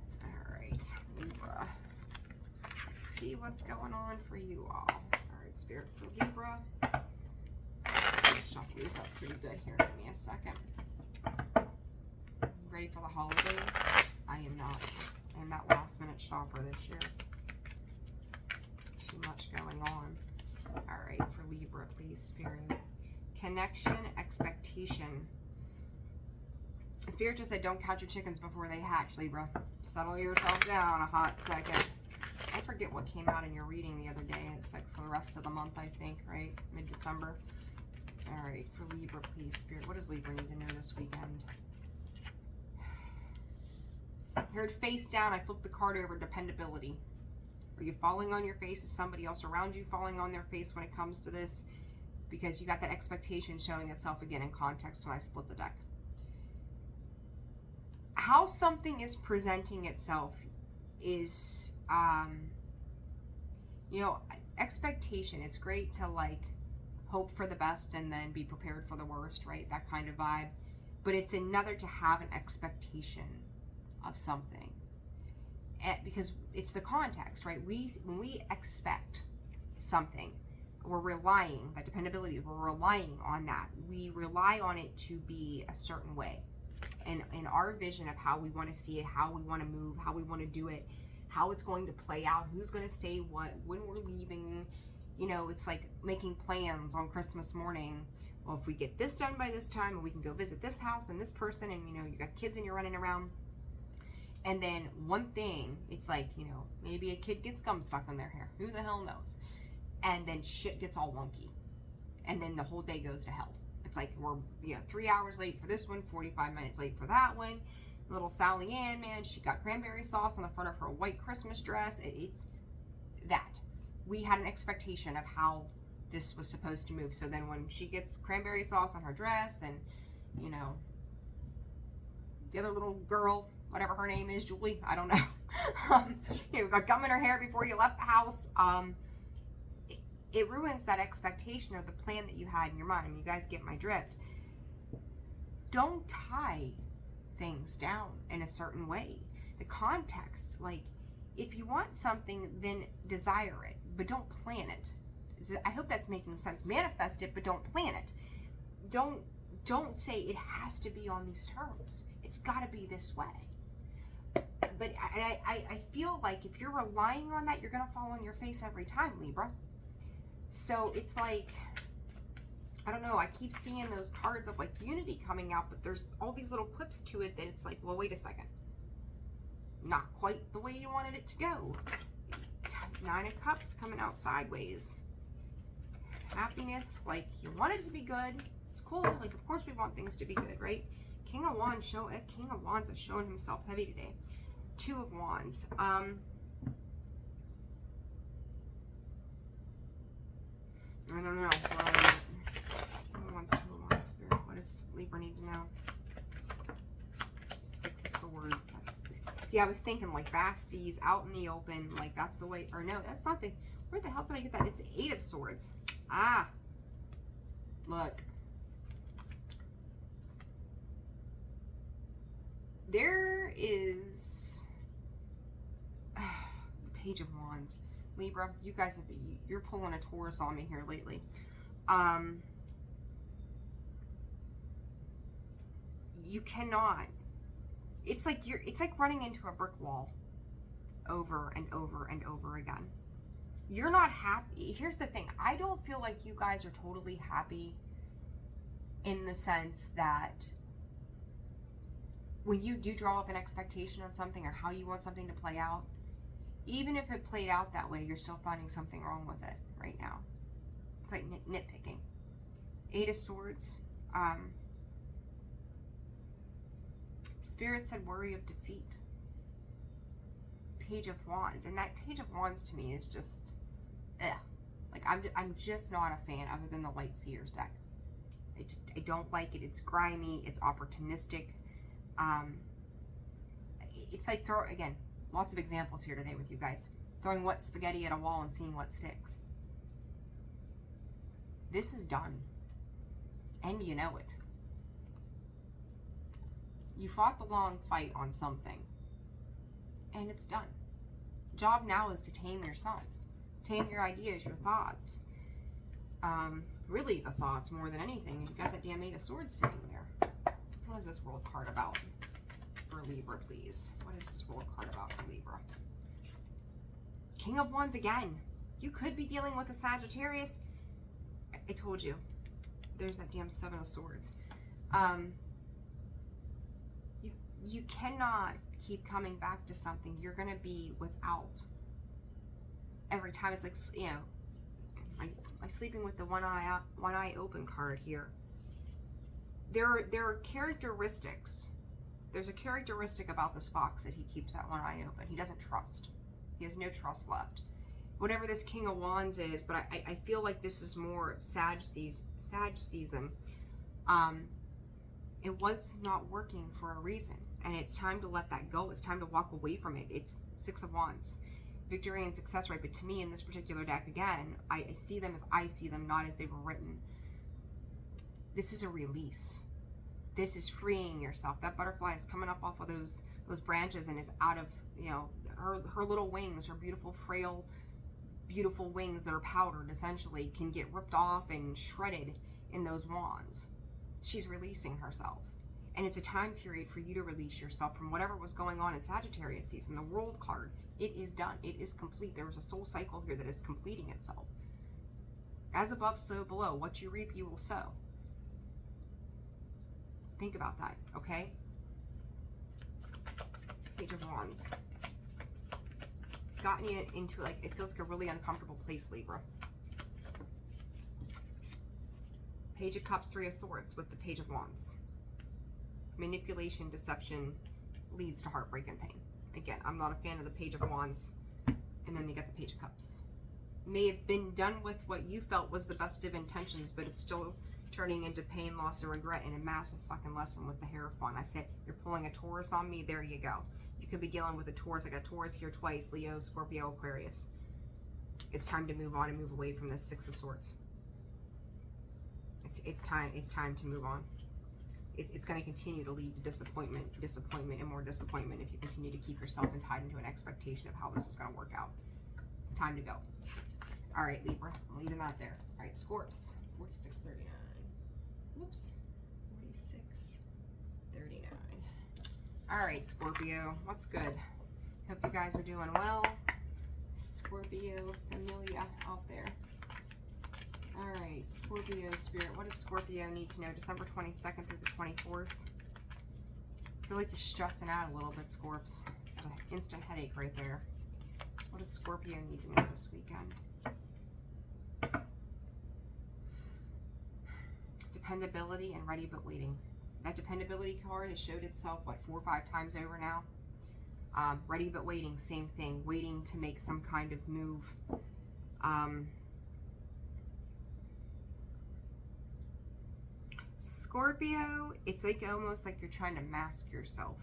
right, Libra. Let's see what's going on for you all. All right, Spirit for Libra. Shuffle these up pretty good here. Give me a second. Ready for the holidays? I am not. I am that last minute shopper this year. Too much going on. All right, for Libra, please, Spirit. Connection, expectation. Spirit just said, don't count your chickens before they hatch, Libra. Settle yourself down a hot second. I forget what came out in your reading the other day. It's like for the rest of the month, I think, right? Mid-December. All right, for Libra, please, Spirit. What does Libra need to know this weekend? I heard face down. I flipped the card over, dependability. Are you falling on your face? Is somebody else around you falling on their face when it comes to this? Because you got that expectation showing itself again in context when I split the deck. How something is presenting itself is, you know, expectation. It's great to like hope for the best and then be prepared for the worst, right? That kind of vibe. But it's another to have an expectation of something. Because it's the context, right? When we expect something, we're relying, that dependability, we're relying on that. We rely on it to be a certain way. And in our vision of how we want to see it, how we want to move, how we want to do it, how it's going to play out, who's going to say what, when we're leaving. You know, it's like making plans on Christmas morning. Well, if we get this done by this time, we can go visit this house and this person, and, you know, you got kids and you're running around. And then one thing, it's like, you know, maybe a kid gets gum stuck in their hair. Who the hell knows? And then shit gets all wonky. And then the whole day goes to hell. It's like we're, you know, 3 hours late for this one, 45 minutes late for that one. Little Sally Ann, man, she got cranberry sauce on the front of her white Christmas dress. It's that. We had an expectation of how this was supposed to move. So then when she gets cranberry sauce on her dress and, you know, the other little girl, whatever her name is, Julie, I don't know. You know, got gum in her hair before you left the house. It ruins that expectation or the plan that you had in your mind. I mean, you guys get my drift. Don't tie things down in a certain way. The context, like, if you want something, then desire it, but don't plan it. I hope that's making sense. Manifest it, but don't plan it. Don't say it has to be on these terms. It's got to be this way. But I feel like if you're relying on that, you're going to fall on your face every time, Libra. So it's like, I don't know, I keep seeing those cards of like unity coming out, but there's all these little quips to it that it's like, well, wait a second. Not quite the way you wanted it to go. 9 of Cups coming out sideways. Happiness, like you want it to be good. It's cool. Like, of course we want things to be good, right? King of Wands has shown himself heavy today. 2 of Wands. I don't know. Wands, 2 of Wands, Spirit. What does Libra need to know? 6 of Swords. See, I was thinking like vast seas out in the open. Like that's the way. Or no, that's not the. Where the hell did I get that? It's 8 of Swords. Ah. Look. There is Page of Wands. Libra, you guys you're pulling a Taurus on me here lately. You cannot. It's like running into a brick wall over and over and over again. You're not happy. Here's the thing. I don't feel like you guys are totally happy in the sense that when you do draw up an expectation on something or how you want something to play out, even if it played out that way, you're still finding something wrong with it right now. It's like nitpicking. 8 of Swords. Spirit said worry of defeat. Page of Wands. And that Page of Wands to me is just, like I'm just not a fan other than the Light Seers deck. I don't like it. It's grimy. It's opportunistic. It's like again, lots of examples here today with you guys. Throwing wet spaghetti at a wall and seeing what sticks. This is done. And you know it. You fought the long fight on something. And it's done. Job now is to tame yourself. Tame your ideas, your thoughts. Really the thoughts more than anything. You got that damn 8 of Swords sitting there. What is this World card about for Libra, please? What is this World card about for Libra? King of Wands again. You could be dealing with a Sagittarius. I told you. There's that damn 7 of Swords. You cannot keep coming back to something. You're going to be without. Every time it's like, you know, I'm sleeping with the one eye open card here. There are characteristics. There's a characteristic about this fox that he keeps that one eye open. He doesn't trust. He has no trust left. Whatever this King of Wands is, but I feel like this is more Sag season. It was not working for a reason, and it's time to let that go. It's time to walk away from it. It's Six of Wands. Victory and success, right? But to me, in this particular deck, again, I see them as I see them, not as they were written. This is a release. This is freeing yourself. That butterfly is coming up off of those branches and is out of, you know, her little wings, her beautiful, frail, beautiful wings that are powdered, essentially, can get ripped off and shredded in those wands. She's releasing herself. And it's a time period for you to release yourself from whatever was going on in Sagittarius season. The World card, it is done. It is complete. There was a soul cycle here that is completing itself. As above, so below. What you reap, you will sow. Think about that, okay? Page of Wands. It's gotten you into, like, it feels like a really uncomfortable place, Libra. Page of Cups, Three of Swords with the Page of Wands. Manipulation, deception leads to heartbreak and pain. Again, I'm not a fan of the Page of Wands. And then you get the Page of Cups. May have been done with what you felt was the best of intentions, but it's still turning into pain, loss, and regret, and a massive fucking lesson with the Hierophant. I said, you're pulling a Taurus on me, there you go. You could be dealing with a Taurus. I got Taurus here twice, Leo, Scorpio, Aquarius. It's time to move on and move away from this Six of Swords. It's time to move on. It's going to continue to lead to disappointment, and more disappointment if you continue to keep yourself tied into an expectation of how this is going to work out. Time to go. All right, Libra, I'm leaving that there. All right, Scorps, 46.39. Whoops, 46.39. All right, Scorpio, what's good? Hope you guys are doing well. Scorpio familia out there. All right, Scorpio spirit. What does Scorpio need to know? December 22nd through the 24th. I feel like you're stressing out a little bit, Scorps. Got an instant headache right there. What does Scorpio need to know this weekend? Dependability and ready but waiting. That dependability card has showed itself, what, 4 or 5 times over now? Ready but waiting, same thing. Waiting to make some kind of move. Scorpio, it's like almost like you're trying to mask yourself.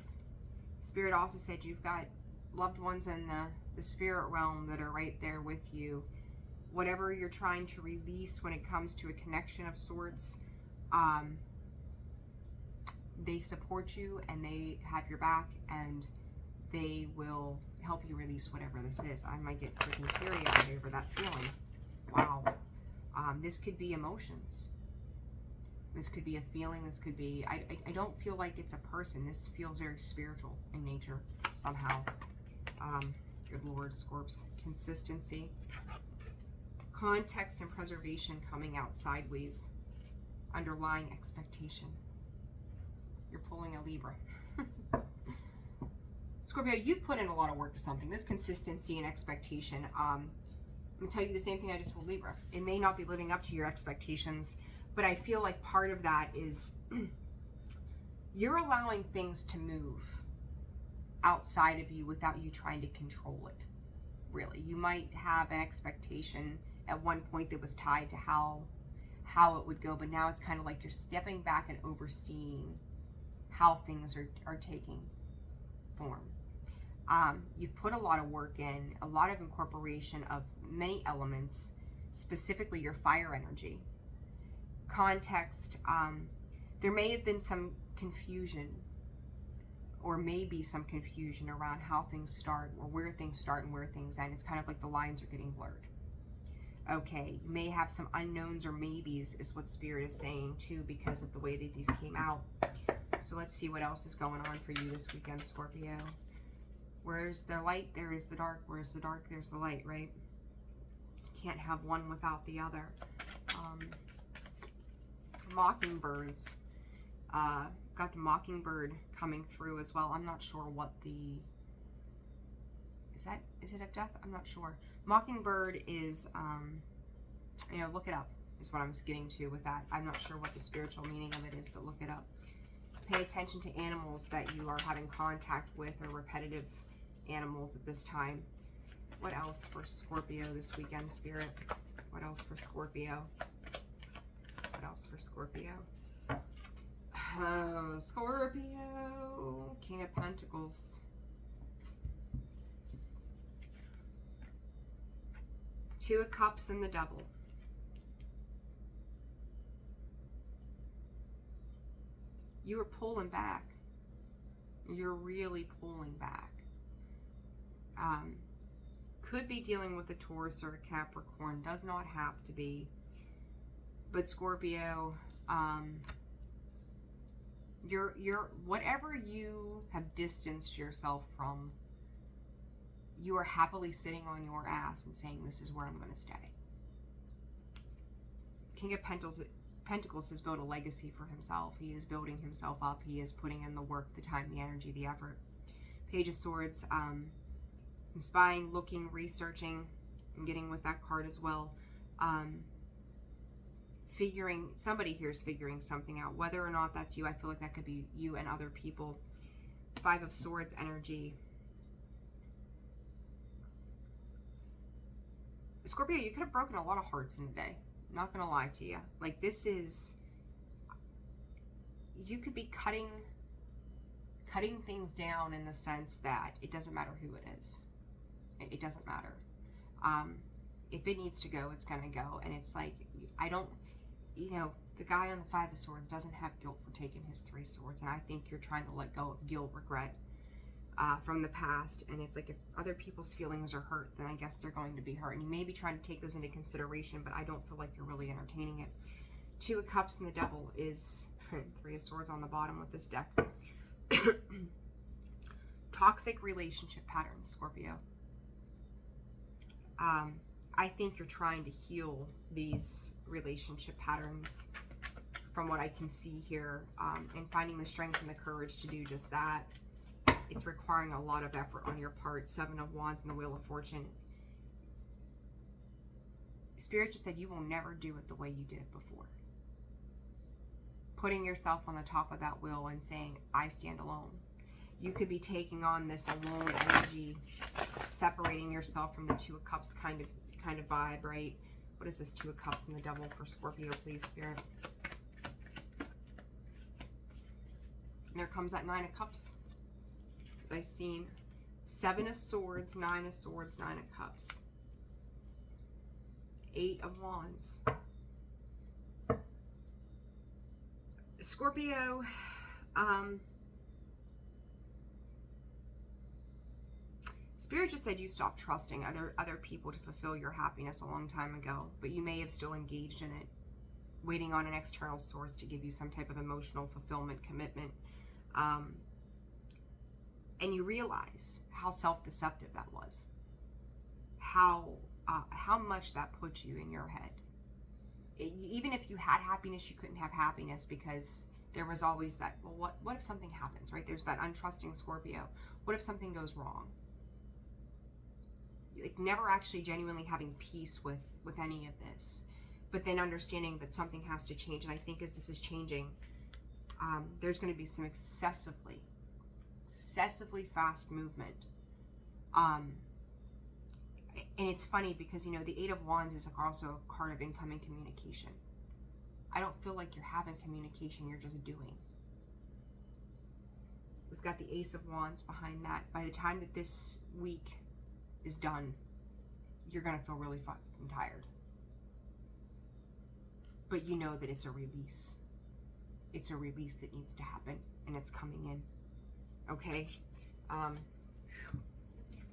Spirit also said you've got loved ones in the spirit realm that are right there with you. Whatever you're trying to release when it comes to a connection of sorts, they support you and they have your back and they will help you release whatever this is. I might get freaking teary-eyed over that feeling. Wow. This could be emotions. This could be a feeling. This could be, I don't feel like it's a person. This feels very spiritual in nature somehow. Good Lord, Scorps. Consistency. Context and preservation coming out sideways. Underlying expectation. You're pulling a Libra. Scorpio, you've put in a lot of work to something. This consistency and expectation. I'm going to tell you the same thing I just told Libra. It may not be living up to your expectations, but I feel like part of that is you're allowing things to move outside of you without you trying to control it, really. You might have an expectation at one point that was tied to how it would go, but now it's kind of like you're stepping back and overseeing how things are taking form. You've put a lot of work in, a lot of incorporation of many elements, specifically your fire energy. Context, there may have been some confusion or maybe some confusion around how things start or where things start and where things end. It's kind of like the lines are getting blurred. Okay, you may have some unknowns or maybes is what Spirit is saying too because of the way that these came out. So let's see what else is going on for you this weekend, Scorpio. Where's the light, there is the dark. Where's the dark, there's the light, right? Can't have one without the other. Mockingbirds. Got the mockingbird coming through as well. I'm not sure what the... Is it of death? I'm not sure. Mockingbird is, you know, look it up is what I'm getting to with that. I'm not sure what the spiritual meaning of it is, but look it up. Pay attention to animals that you are having contact with or repetitive animals at this time. What else for Scorpio this weekend, Spirit? What else for Scorpio? What else for Scorpio? Oh, Scorpio. King of Pentacles. Two of Cups and the Devil. You are pulling back. You're really pulling back. Could be dealing with a Taurus or a Capricorn. Does not have to be. But Scorpio, you're whatever you have distanced yourself from, you are happily sitting on your ass and saying, this is where I'm going to stay. King of Pentacles has built a legacy for himself. He is building himself up. He is putting in the work, the time, the energy, the effort. Page of Swords. I'm spying, looking, researching. I'm getting with that card as well. Somebody here is figuring something out. Whether or not that's you, I feel like that could be you and other people. Five of Swords energy. Scorpio, you could have broken a lot of hearts in a day. I'm not going to lie to you. Like, this is... You could be cutting things down in the sense that it doesn't matter who it is. It doesn't matter. If it needs to go, it's going to go. And it's like, I don't... You know, the guy on the Five of Swords doesn't have guilt for taking his Three Swords. And I think you're trying to let go of guilt, regret from the past. And it's like, if other people's feelings are hurt, then I guess they're going to be hurt. And you may be trying to take those into consideration, but I don't feel like you're really entertaining it. Two of Cups and the Devil is Three of Swords on the bottom with this deck. Toxic relationship patterns, Scorpio. I think you're trying to heal these relationship patterns from what I can see here, and finding the strength and the courage to do just that. It's requiring a lot of effort on your part. Seven of Wands and the Wheel of Fortune. Spirit just said you will never do it the way you did it before. Putting yourself on the top of that wheel and saying, I stand alone. You could be taking on this alone energy, separating yourself from the Two of Cups kind of vibe, right? What is this Two of Cups and the Devil for Scorpio, please, Spirit? And there comes that Nine of Cups that I've seen. Seven of Swords, Nine of Swords, Nine of Cups. Eight of Wands. Scorpio, Spirit just said you stopped trusting other people to fulfill your happiness a long time ago, but you may have still engaged in it, waiting on an external source to give you some type of emotional fulfillment, commitment. And you realize how self-deceptive that was. How much that put you in your head. Even if you had happiness, you couldn't have happiness because there was always that, well, what if something happens, right? There's that untrusting Scorpio. What if something goes wrong? Like, never actually genuinely having peace with any of this. But then understanding that something has to change. And I think as this is changing, there's going to be some excessively fast movement. And it's funny because, you know, the Eight of Wands is also a card of incoming communication. I don't feel like you're having communication, you're just doing. We've got the Ace of Wands behind that. By the time that this week is done, you're going to feel really fucking tired. But you know that it's a release. It's a release that needs to happen, and it's coming in. Okay? All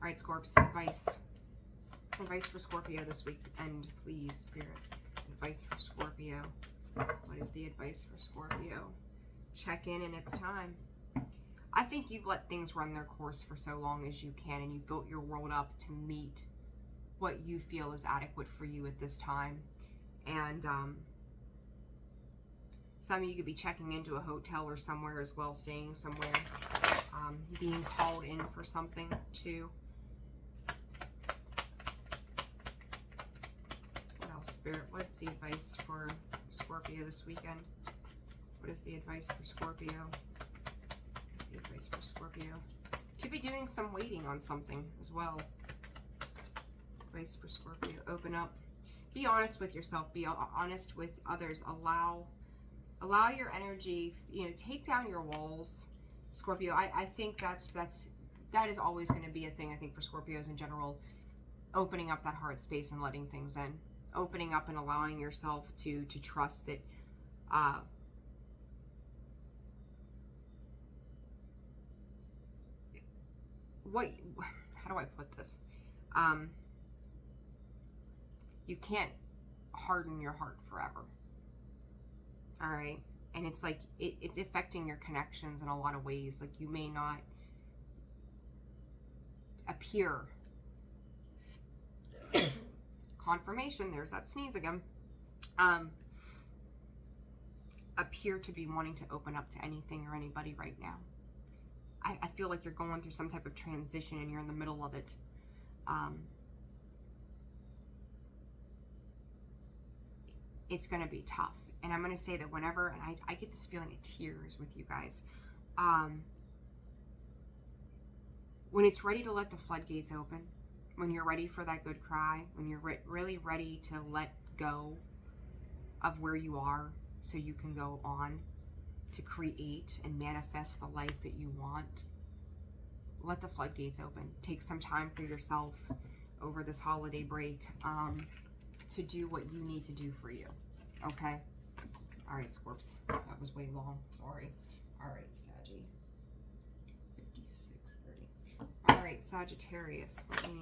right, Scorps, advice. Advice for Scorpio this week, and please, Spirit, advice for Scorpio. What is the advice for Scorpio? Check in, and it's time. I think you've let things run their course for so long as you can, and you've built your world up to meet what you feel is adequate for you at this time. And some of you could be checking into a hotel or somewhere as well, staying somewhere, being called in for something too. Spirit, what's the advice for Scorpio this weekend? What is the advice for Scorpio? What's the advice for Scorpio? Could be doing some waiting on something as well. Advice for Scorpio. Open up. Be honest with yourself. Be honest with others. Allow your energy, you know, take down your walls. Scorpio, I think that is always going to be a thing, I think, for Scorpios in general. Opening up that heart space and letting things in. Opening up and allowing yourself to trust that how do I put this? You can't harden your heart forever. All right. And it's like, it's affecting your connections in a lot of ways. Like, you may not appear. Confirmation, there's that sneeze again. Appear to be wanting to open up to anything or anybody right now. I feel like you're going through some type of transition and you're in the middle of it. It's going to be tough. And I'm going to say that whenever, and I get this feeling of tears with you guys, when it's ready to let the floodgates open, when you're ready for that good cry, when you're really ready to let go of where you are so you can go on to create and manifest the life that you want, let the floodgates open. Take some time for yourself over this holiday break to do what you need to do for you. Okay? All right, Scorps. That was way long. Sorry. All right, Saggy. 56:30. All right, Sagittarius. Let me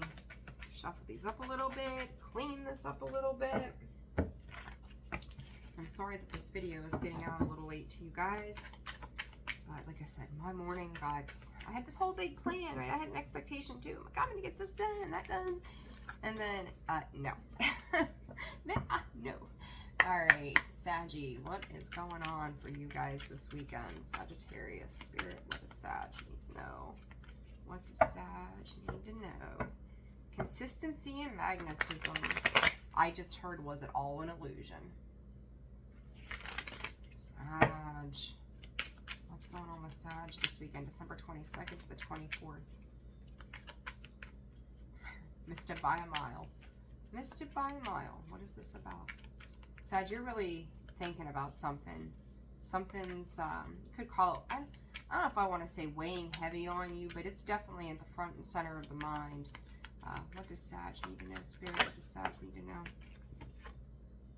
shuffle these up a little bit. Clean this up a little bit. I'm sorry that this video is getting out a little late to you guys. But like I said, my morning got... I had this whole big plan, right? I had an expectation too. I'm like, I'm going to get this done and that done. And then, no. No. Alright, Saggy, what is going on for you guys this weekend? Sagittarius, Spirit, what does Sag need to know? What does Sag need to know? Consistency and magnetism. I just heard, was it all an illusion? Sag. What's going on with Sag this weekend? December 22nd to the 24th. Missed it by a mile. Missed it by a mile. What is this about? Sag, you're really thinking about something. Something's, you could call it, I don't know if I want to say weighing heavy on you, but it's definitely at the front and center of the mind. What does Sag need to know, Spirit? What does Sag need to know?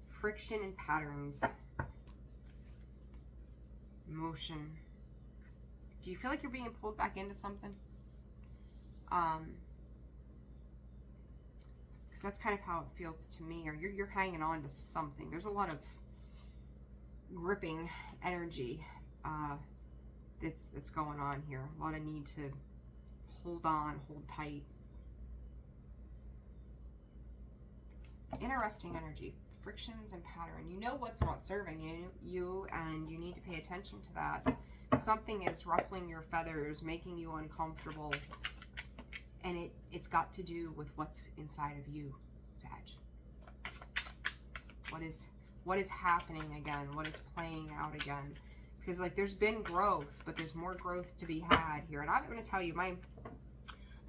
Friction and patterns. Motion. Do you feel like you're being pulled back into something? Because that's kind of how it feels to me, or you're hanging on to something. There's a lot of gripping energy that's going on here. A lot of need to hold on, hold tight. Interesting energy. Frictions and pattern. You know what's not serving you, and you need to pay attention to that. Something is ruffling your feathers, making you uncomfortable, and it's got to do with what's inside of you, Sag. What is happening again? What is playing out again? Because like there's been growth, but there's more growth to be had here. And I'm going to tell you, my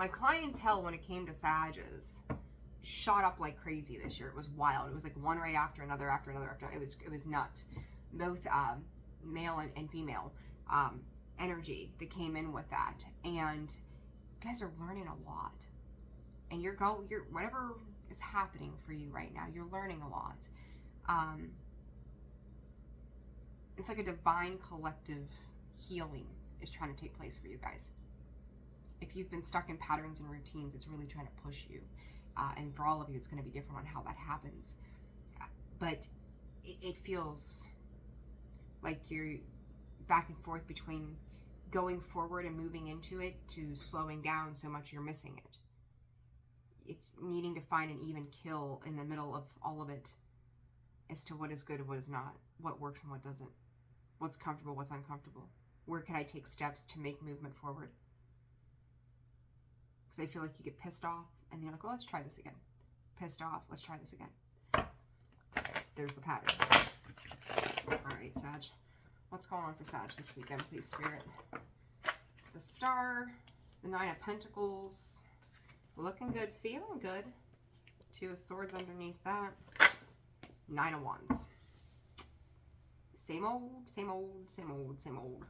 clientele when it came to Sages shot up like crazy this year. It was wild. It was like one right after another, after another, after another. It was nuts. Both male and female energy that came in with that, and you guys are learning a lot. And you're whatever is happening for you right now, you're learning a lot. It's like a divine collective healing is trying to take place for you guys. If you've been stuck in patterns and routines, it's really trying to push you. And for all of you, it's going to be different on how that happens. But it feels like you're back and forth between going forward and moving into it to slowing down so much you're missing it. It's needing to find an even kill in the middle of all of it as to what is good and what is not, what works and what doesn't, what's comfortable, what's uncomfortable. Where can I take steps to make movement forward? Because I feel like you get pissed off and you're like, well, let's try this again. Pissed off, let's try this again. There's the pattern. All right, Sag. What's going on for Sag this weekend, please, Spirit? The Star, the Nine of Pentacles. Looking good, feeling good. Two of Swords underneath that. Nine of Wands. Same old, same old, same old, same old.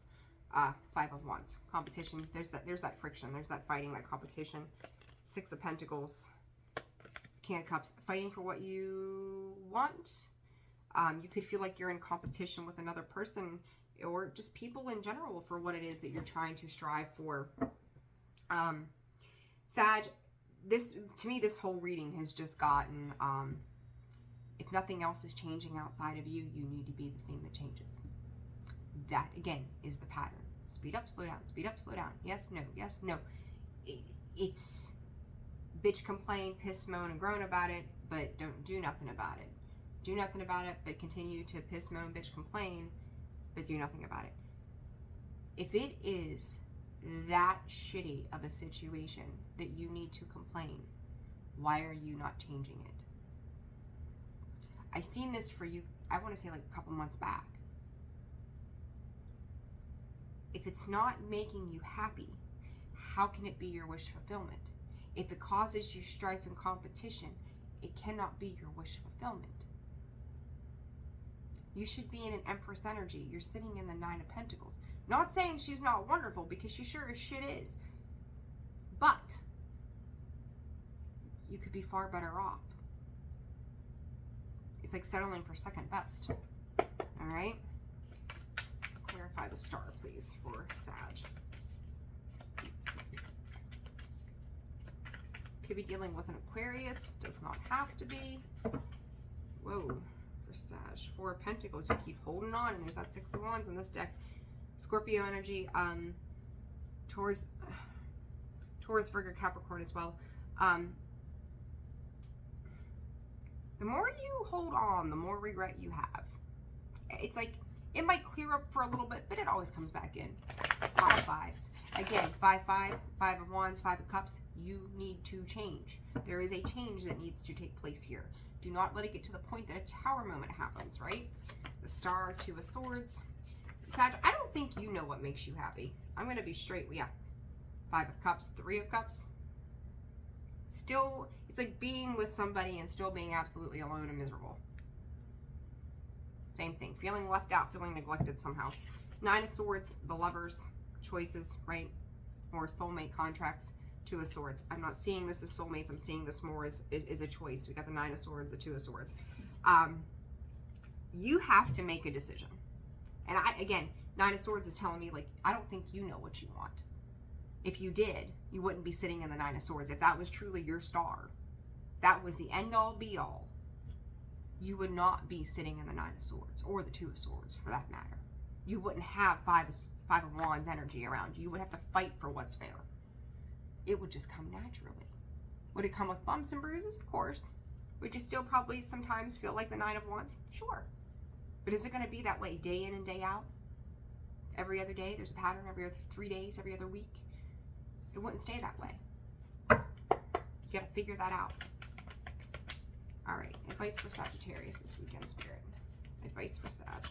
Five of Wands. Competition. There's that friction. There's that fighting, that competition. Six of Pentacles. King of Cups. Fighting for what you want. You could feel like you're in competition with another person or just people in general for what it is that you're trying to strive for. Sag, to me, this whole reading has just gotten, if nothing else is changing outside of you, you need to be the thing that changes. That, again, is the pattern. Speed up, slow down, speed up, slow down. Yes, no, yes, no. It's bitch, complain, piss, moan, and groan about it, but don't do nothing about it. Do nothing about it, but continue to piss, moan, bitch, complain, but do nothing about it. If it is that shitty of a situation that you need to complain, why are you not changing it? I seen this for you, I want to say like a couple months back. If it's not making you happy, how can it be your wish fulfillment? If it causes you strife and competition, it cannot be your wish fulfillment. You should be in an Empress energy. You're sitting in the Nine of Pentacles. Not saying she's not wonderful, because she sure as shit is. But you could be far better off. It's like settling for second best. All right? Clarify the star, please, for Sag. Could be dealing with an Aquarius. Does not have to be. Whoa. Sag. Four of Pentacles, you keep holding on, and there's that Six of Wands in this deck. Scorpio energy, Taurus, Virgo, Capricorn as well. The more you hold on, the more regret you have. It's like, it might clear up for a little bit, but it always comes back in. Five fives. Again, 5-5, Five of Wands, Five of Cups. You need to change. There is a change that needs to take place here. Do not let it get to the point that a Tower moment happens, right? The Star, Two of Swords. Sag, I don't think you know what makes you happy. I'm going to be straight. Yeah. Five of Cups, Three of Cups. Still, it's like being with somebody and still being absolutely alone and miserable. Same thing. Feeling left out, feeling neglected somehow. Nine of Swords, the lovers, choices, right? Or soulmate contracts. Two of Swords. I'm not seeing this as soulmates. I'm seeing this more as a choice. We got the Nine of Swords, the Two of Swords. You have to make a decision. And again, Nine of Swords is telling me, like, I don't think you know what you want. If you did, you wouldn't be sitting in the Nine of Swords. If that was truly your star, that was the end all be all, you would not be sitting in the Nine of Swords, or the Two of Swords for that matter. You wouldn't have Five of Wands energy around you. You would have to fight for what's fair. It would just come naturally. Would it come with bumps and bruises? Of course. Would you still probably sometimes feel like the Nine of Wands? Sure. But is it going to be that way day in and day out? Every other day? There's a pattern every other 3 days, every other week? It wouldn't stay that way. You got to figure that out. All right. Advice for Sagittarius this weekend, Spirit. Advice for Sag.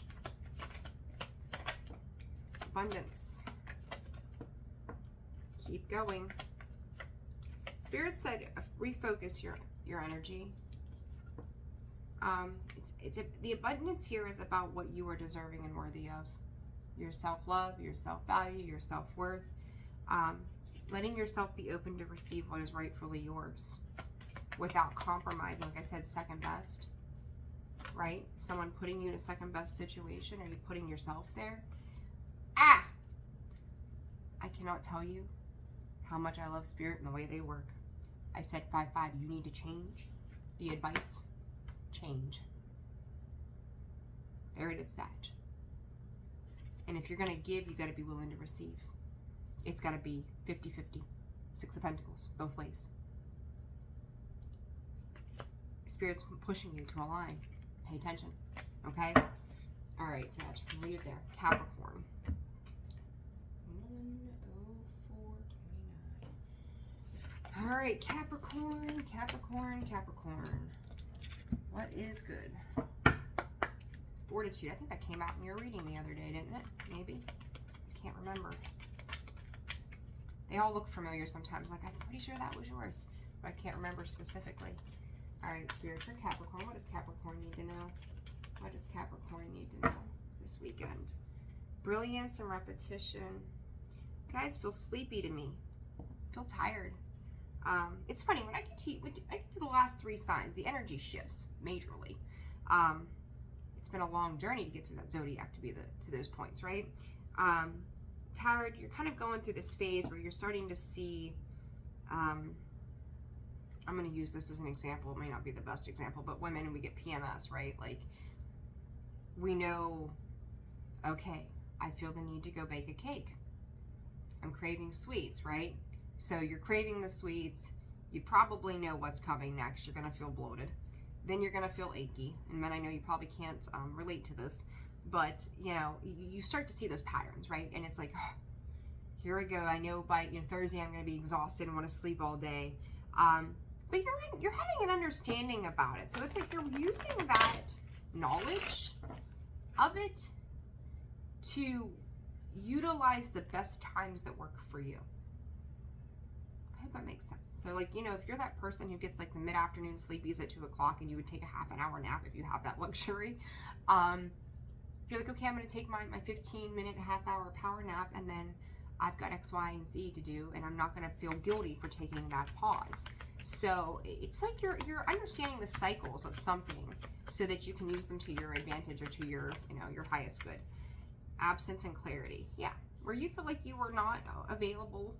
Abundance. Keep going. Spirit said, refocus your energy. The abundance here is about what you are deserving and worthy of. Your self-love, your self-value, your self-worth. Letting yourself be open to receive what is rightfully yours without compromising. Like I said, second best, right? Someone putting you in a second best situation. Are you putting yourself there? I cannot tell you how much I love Spirit and the way they work. I said 5-5, you need to change. The advice, change. There it is, Sag. And if you're going to give, you got to be willing to receive. It's got to be 50-50. Six of Pentacles, both ways. Spirit's pushing you to align. Pay attention, okay? All right, Sag, leave it there. Capricorn. 104.29. All right, Capricorn, Capricorn, Capricorn. What is good? Fortitude. I think that came out in your reading the other day, didn't it? Maybe. I can't remember. They all look familiar sometimes. Like, I'm pretty sure that was yours, but I can't remember specifically. All right, Spirit for Capricorn. What does Capricorn need to know? What does Capricorn need to know this weekend? Brilliance and repetition. You guys feel sleepy to me. Feel tired. It's funny, when I get to the last 3 signs, the energy shifts majorly. It's been a long journey to get through that zodiac to be to those points, right? Tired, you're kind of going through this phase where you're starting to see, I'm going to use this as an example. It may not be the best example, but women, and we get PMS, right? Like, we know, okay, I feel the need to go bake a cake. I'm craving sweets, right? So you're craving the sweets. You probably know what's coming next. You're going to feel bloated. Then you're going to feel achy. And men, I know you probably can't relate to this, but you know, you start to see those patterns, right? And it's like, oh, here we go. I know by Thursday I'm going to be exhausted and want to sleep all day. But you're having an understanding about it. So it's like you're using that knowledge of it to utilize the best times that work for you. I hope that makes sense. So like, if you're that person who gets like the mid-afternoon sleepies at 2 o'clock and you would take a half an hour nap if you have that luxury, you're like, okay, I'm going to take my 15-minute, half-hour power nap, and then I've got X, Y, and Z to do, and I'm not going to feel guilty for taking that pause. So it's like you're understanding the cycles of something so that you can use them to your advantage or to your, your highest good. Absence and clarity. Yeah. Where you feel like you were not available,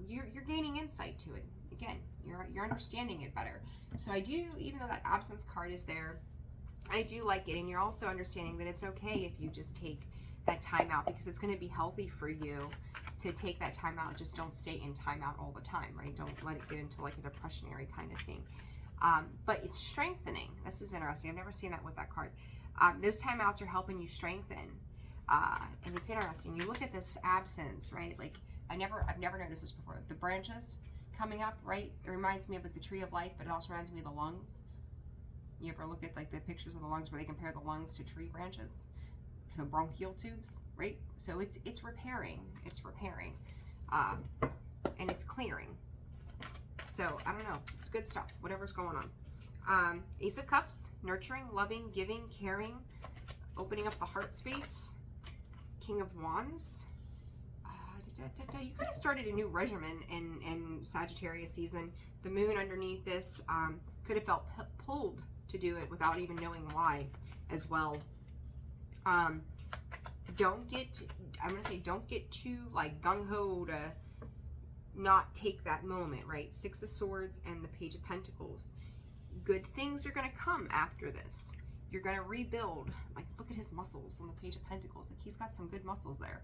you're gaining insight to it. Again, you're understanding it better. So I do, even though that absence card is there, I do like it. And you're also understanding that it's okay if you just take that time out, because it's going to be healthy for you to take that time out. Just don't stay in time out all the time, right? Don't let it get into like a depressionary kind of thing. But it's strengthening. This is interesting. I've never seen that with that card. Those timeouts are helping you strengthen. And it's interesting. You look at this absence, right? Like I've never noticed this before. The branches coming up, right? It reminds me of like the tree of life, but it also reminds me of the lungs. You ever look at like the pictures of the lungs where they compare the lungs to tree branches? The bronchial tubes, right? So it's repairing, and it's clearing. So I don't know, it's good stuff, whatever's going on. Ace of Cups, nurturing, loving, giving, caring, opening up the heart space. King of Wands. You could have started a new regimen in Sagittarius season. The moon underneath this could have felt pulled to do it without even knowing why as well. Don't get too like gung-ho to not take that moment, right? 6 of Swords and the Page of Pentacles. Good things are going to come after this. You're going to rebuild. Like, look at his muscles on the Page of Pentacles. Like, he's got some good muscles there.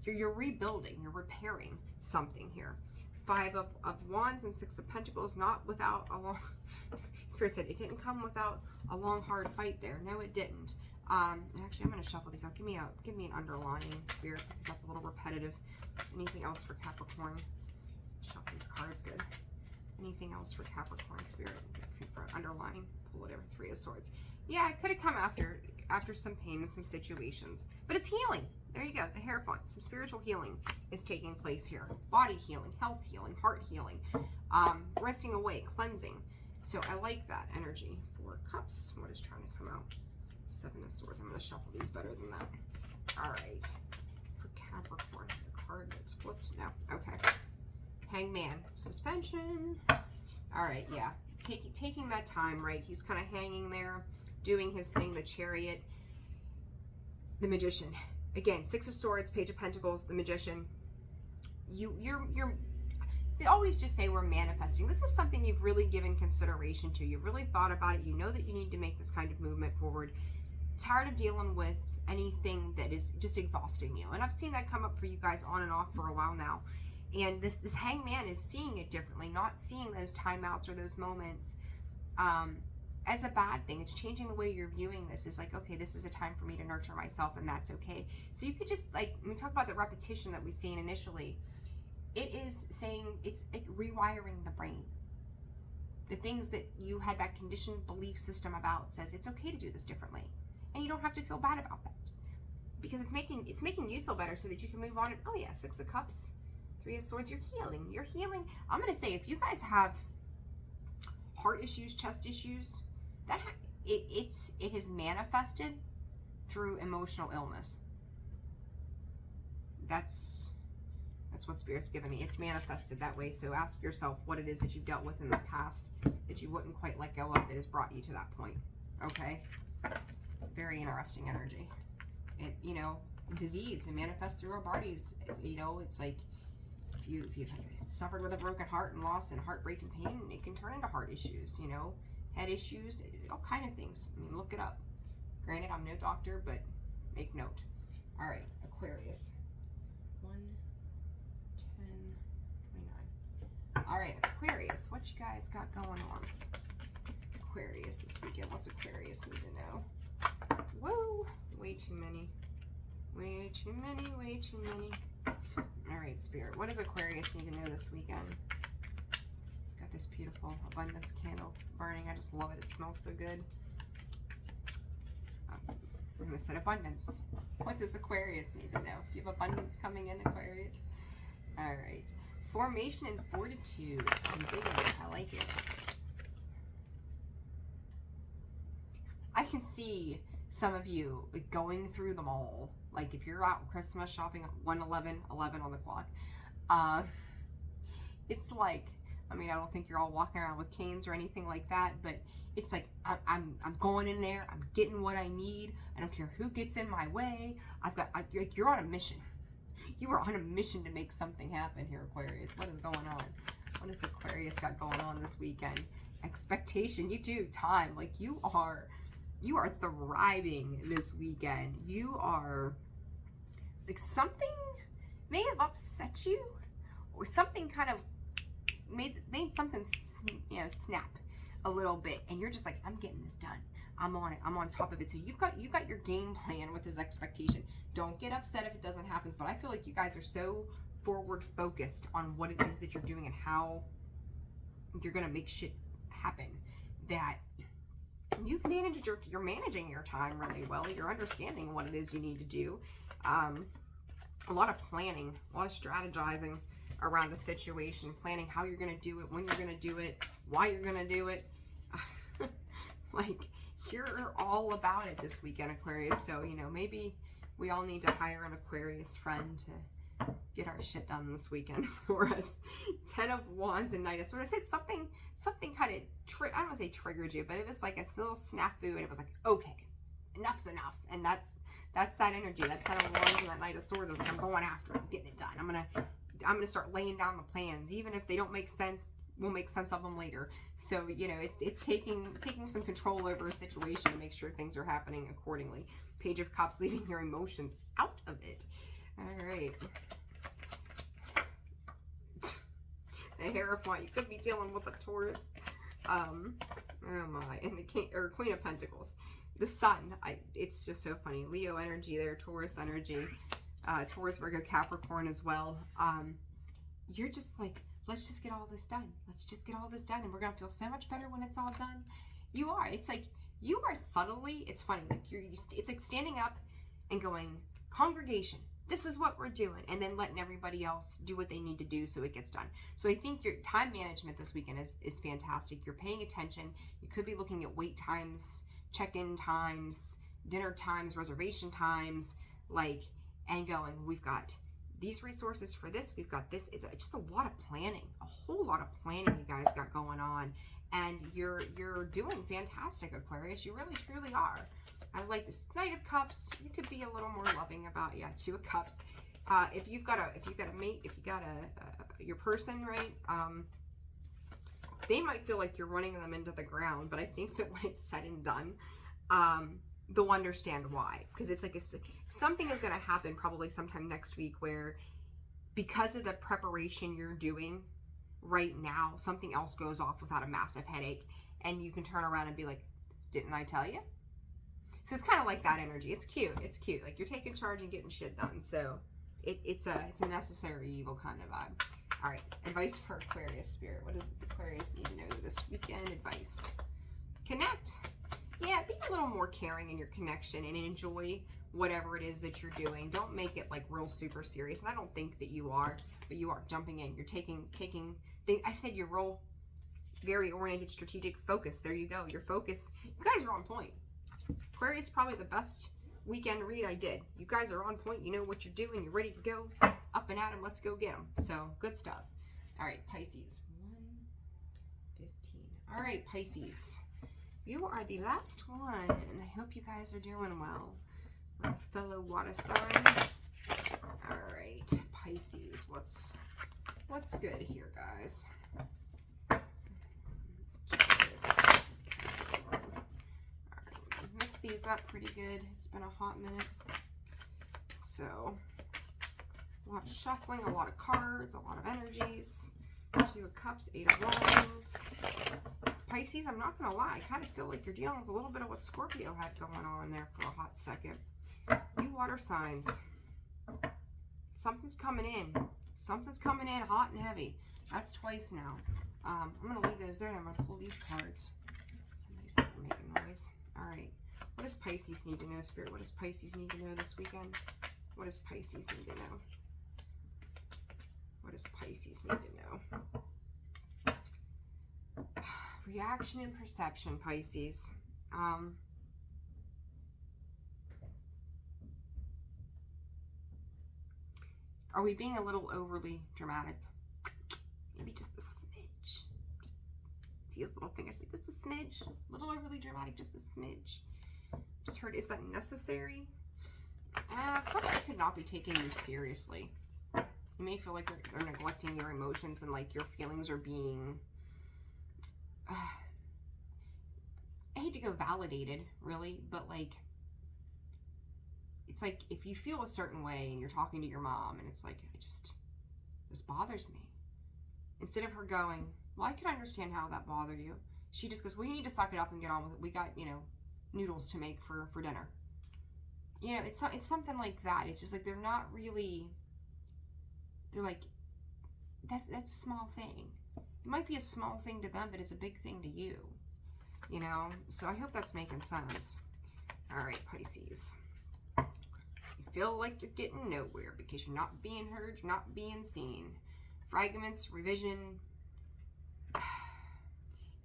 You're rebuilding. You're repairing something here. 5 of Wands and 6 of Pentacles, not without a long... Spirit said it didn't come without a long, hard fight there. No, it didn't. Actually, I'm going to shuffle these out. Give me an underlying, Spirit, because that's a little repetitive. Anything else for Capricorn? Shuffle these cards good. Anything else for Capricorn, Spirit? For underlying, pull whatever. 3 of Swords. Yeah, it could have come after some pain and some situations, but it's healing. There you go. The Hierophant. Some spiritual healing is taking place here. Body healing, health healing, heart healing, rinsing away, cleansing. So I like that energy. 4 Cups. What is trying to come out? 7 of Swords. I'm going to shuffle these better than that. All right. For Capricorn, the card that's flipped. No. Okay. Hangman. Suspension. All right. Yeah. Taking that time, right? He's kind of hanging there, doing his thing. The Chariot. The Magician. Again, 6 of Swords, Page of Pentacles, the Magician. They always just say we're manifesting. This is something you've really given consideration to. You've really thought about it. You know that you need to make this kind of movement forward. Tired of dealing with anything that is just exhausting you. And I've seen that come up for you guys on and off for a while now. And this Hangman is seeing it differently, not seeing those timeouts or those moments as a bad thing. It's changing the way you're viewing this. Is like, okay, this is a time for me to nurture myself, and that's okay. So you could just, like, when we talk about the repetition that we've seen initially, it is saying, it's like rewiring the brain. The things that you had that conditioned belief system about says it's okay to do this differently. And you don't have to feel bad about that. Because it's making you feel better so that you can move on. And, oh yeah, 6 of Cups, 3 of Swords, you're healing. You're healing. I'm going to say, if you guys have heart issues, chest issues, it has manifested through emotional illness. That's what Spirit's given me. It's manifested that way. So ask yourself what it is that you've dealt with in the past that you wouldn't quite let go of that has brought you to that point. Okay? Very interesting energy. It, you know, disease, it manifests through our bodies. You know, it's like if you've suffered with a broken heart and loss and heartbreak and pain, it can turn into heart issues, you know, head issues, all kind of things. I mean, look it up. Granted, I'm no doctor, but make note. All right, Aquarius. 1, 10, 29. All right, Aquarius, what you guys got going on? Aquarius this weekend. What's Aquarius need to know? Whoa, way too many. Way too many, way too many. All right, Spirit, what does Aquarius need to know this weekend? Got this beautiful abundance candle burning. I just love it. It smells so good. I'm going to set abundance. What does Aquarius need to know? Do you have abundance coming in, Aquarius? All right. Formation and fortitude. I'm digging it. I like it. I can see some of you like going through the mall. Like if you're out Christmas shopping at 1:11 on the clock. It's like, I mean, I don't think you're all walking around with canes or anything like that, but it's like I'm going in there. I'm getting what I need. I don't care who gets in my way. Like you're on a mission. You are on a mission to make something happen here, Aquarius. What is going on? What has Aquarius got going on this weekend? Expectation. You do time. Like you are thriving this weekend. You are like something may have upset you, or something kind of made something, you know, snap a little bit, and you're just like, I'm getting this done. I'm on it. I'm on top of it. So you've got your game plan with this expectation. Don't get upset if it doesn't happen. But I feel like you guys are so forward focused on what it is that you're doing and how you're gonna make shit happen that you've managed you're managing your time really well. You're understanding what it is you need to do. A lot of planning, a lot of strategizing around a situation, planning how you're going to do it, when you're going to do it, why you're going to do it. Like, you're all about it this weekend, Aquarius. So, you know, maybe we all need to hire an Aquarius friend to get our shit done this weekend for us. 10 of Wands and Knight of Swords. I said something kind of, I don't want to say triggered you, but it was like a little snafu, and it was like, okay, enough's enough. And that's that energy. That 10 of Wands and that Knight of Swords is like, I'm going after it. I'm getting it done. I'm gonna start laying down the plans, even if they don't make sense. We'll make sense of them later. So, you know, it's taking some control over a situation to make sure things are happening accordingly. Page of Cups, leaving your emotions out of it. All right. The Hierophant, you could be dealing with a Taurus. Oh my, and the Queen of Pentacles. The Sun, it's just so funny. Leo energy there, Taurus energy. Taurus, Virgo, Capricorn as well. You're just like, let's just get all this done. Let's just get all this done, and we're gonna feel so much better when it's all done. You are. It's like you are subtly. It's funny. Like it's like standing up and going, congregation, this is what we're doing, and then letting everybody else do what they need to do so it gets done. So I think your time management this weekend is fantastic. You're paying attention. You could be looking at wait times, check-in times, dinner times, reservation times, like, and going, we've got these resources for this, we've got this. It's just a lot of planning, a whole lot of planning you guys got going on, and you're doing fantastic, Aquarius. You really truly are. I like this Knight of Cups. You could be a little more loving about, yeah, 2 of Cups. If you've got a mate, if you got your person, right, they might feel like you're running them into the ground, but I think that when it's said and done, they'll understand why, because it's like something is going to happen probably sometime next week where, because of the preparation you're doing right now, something else goes off without a massive headache, and you can turn around and be like, didn't I tell you? So it's kind of like that energy. It's cute. It's cute. Like you're taking charge and getting shit done. So it's a necessary evil kind of vibe. All right, advice for Aquarius, Spirit. What does Aquarius need to know this weekend? Advice. Connect. Yeah, be a little more caring in your connection and enjoy whatever it is that you're doing. Don't make it like real super serious. And I don't think that you are, but you are jumping in. You're taking things. I said you're real very oriented, strategic, focus. There you go. Your focus. You guys are on point. Aquarius, probably the best weekend read I did. You guys are on point. You know what you're doing. You're ready to go. Up and at them. Let's go get them. So, good stuff. All right, Pisces. 1:15. All right, Pisces. You are the last one. I hope you guys are doing well. My fellow water sign. All right, Pisces. What's good here, guys? Mix these up pretty good. It's been a hot minute. So, a lot of shuffling, a lot of cards, a lot of energies. 2 of Cups, 8 of Wands. Pisces, I'm not going to lie. I kind of feel like you're dealing with a little bit of what Scorpio had going on there for a hot second. You water signs. Something's coming in. Something's coming in hot and heavy. That's twice now. I'm going to leave those there and I'm going to pull these cards. Somebody's out there making noise. All right. What does Pisces need to know, Spirit? What does Pisces need to know this weekend? What does Pisces need to know? What does Pisces need to know? Reaction and perception, Pisces. Are we being a little overly dramatic? Maybe just a smidge. Just see his little fingers, like just a smidge. A little overly dramatic, just a smidge. Just heard, is that necessary? Somebody could not be taking you seriously. You may feel like they're neglecting your emotions and like your feelings are being, I hate to go validated, really, but like, it's like if you feel a certain way and you're talking to your mom and it's like, this bothers me. Instead of her going, well, I can understand how that bothered you. She just goes, well, you need to suck it up and get on with it. We got, noodles to make for dinner. It's something like that. It's just like they're not really, they're like, that's a small thing. It might be a small thing to them, but it's a big thing to you. So I hope that's making sense. All right, Pisces. You feel like you're getting nowhere because you're not being heard, you're not being seen. Fragments, revision.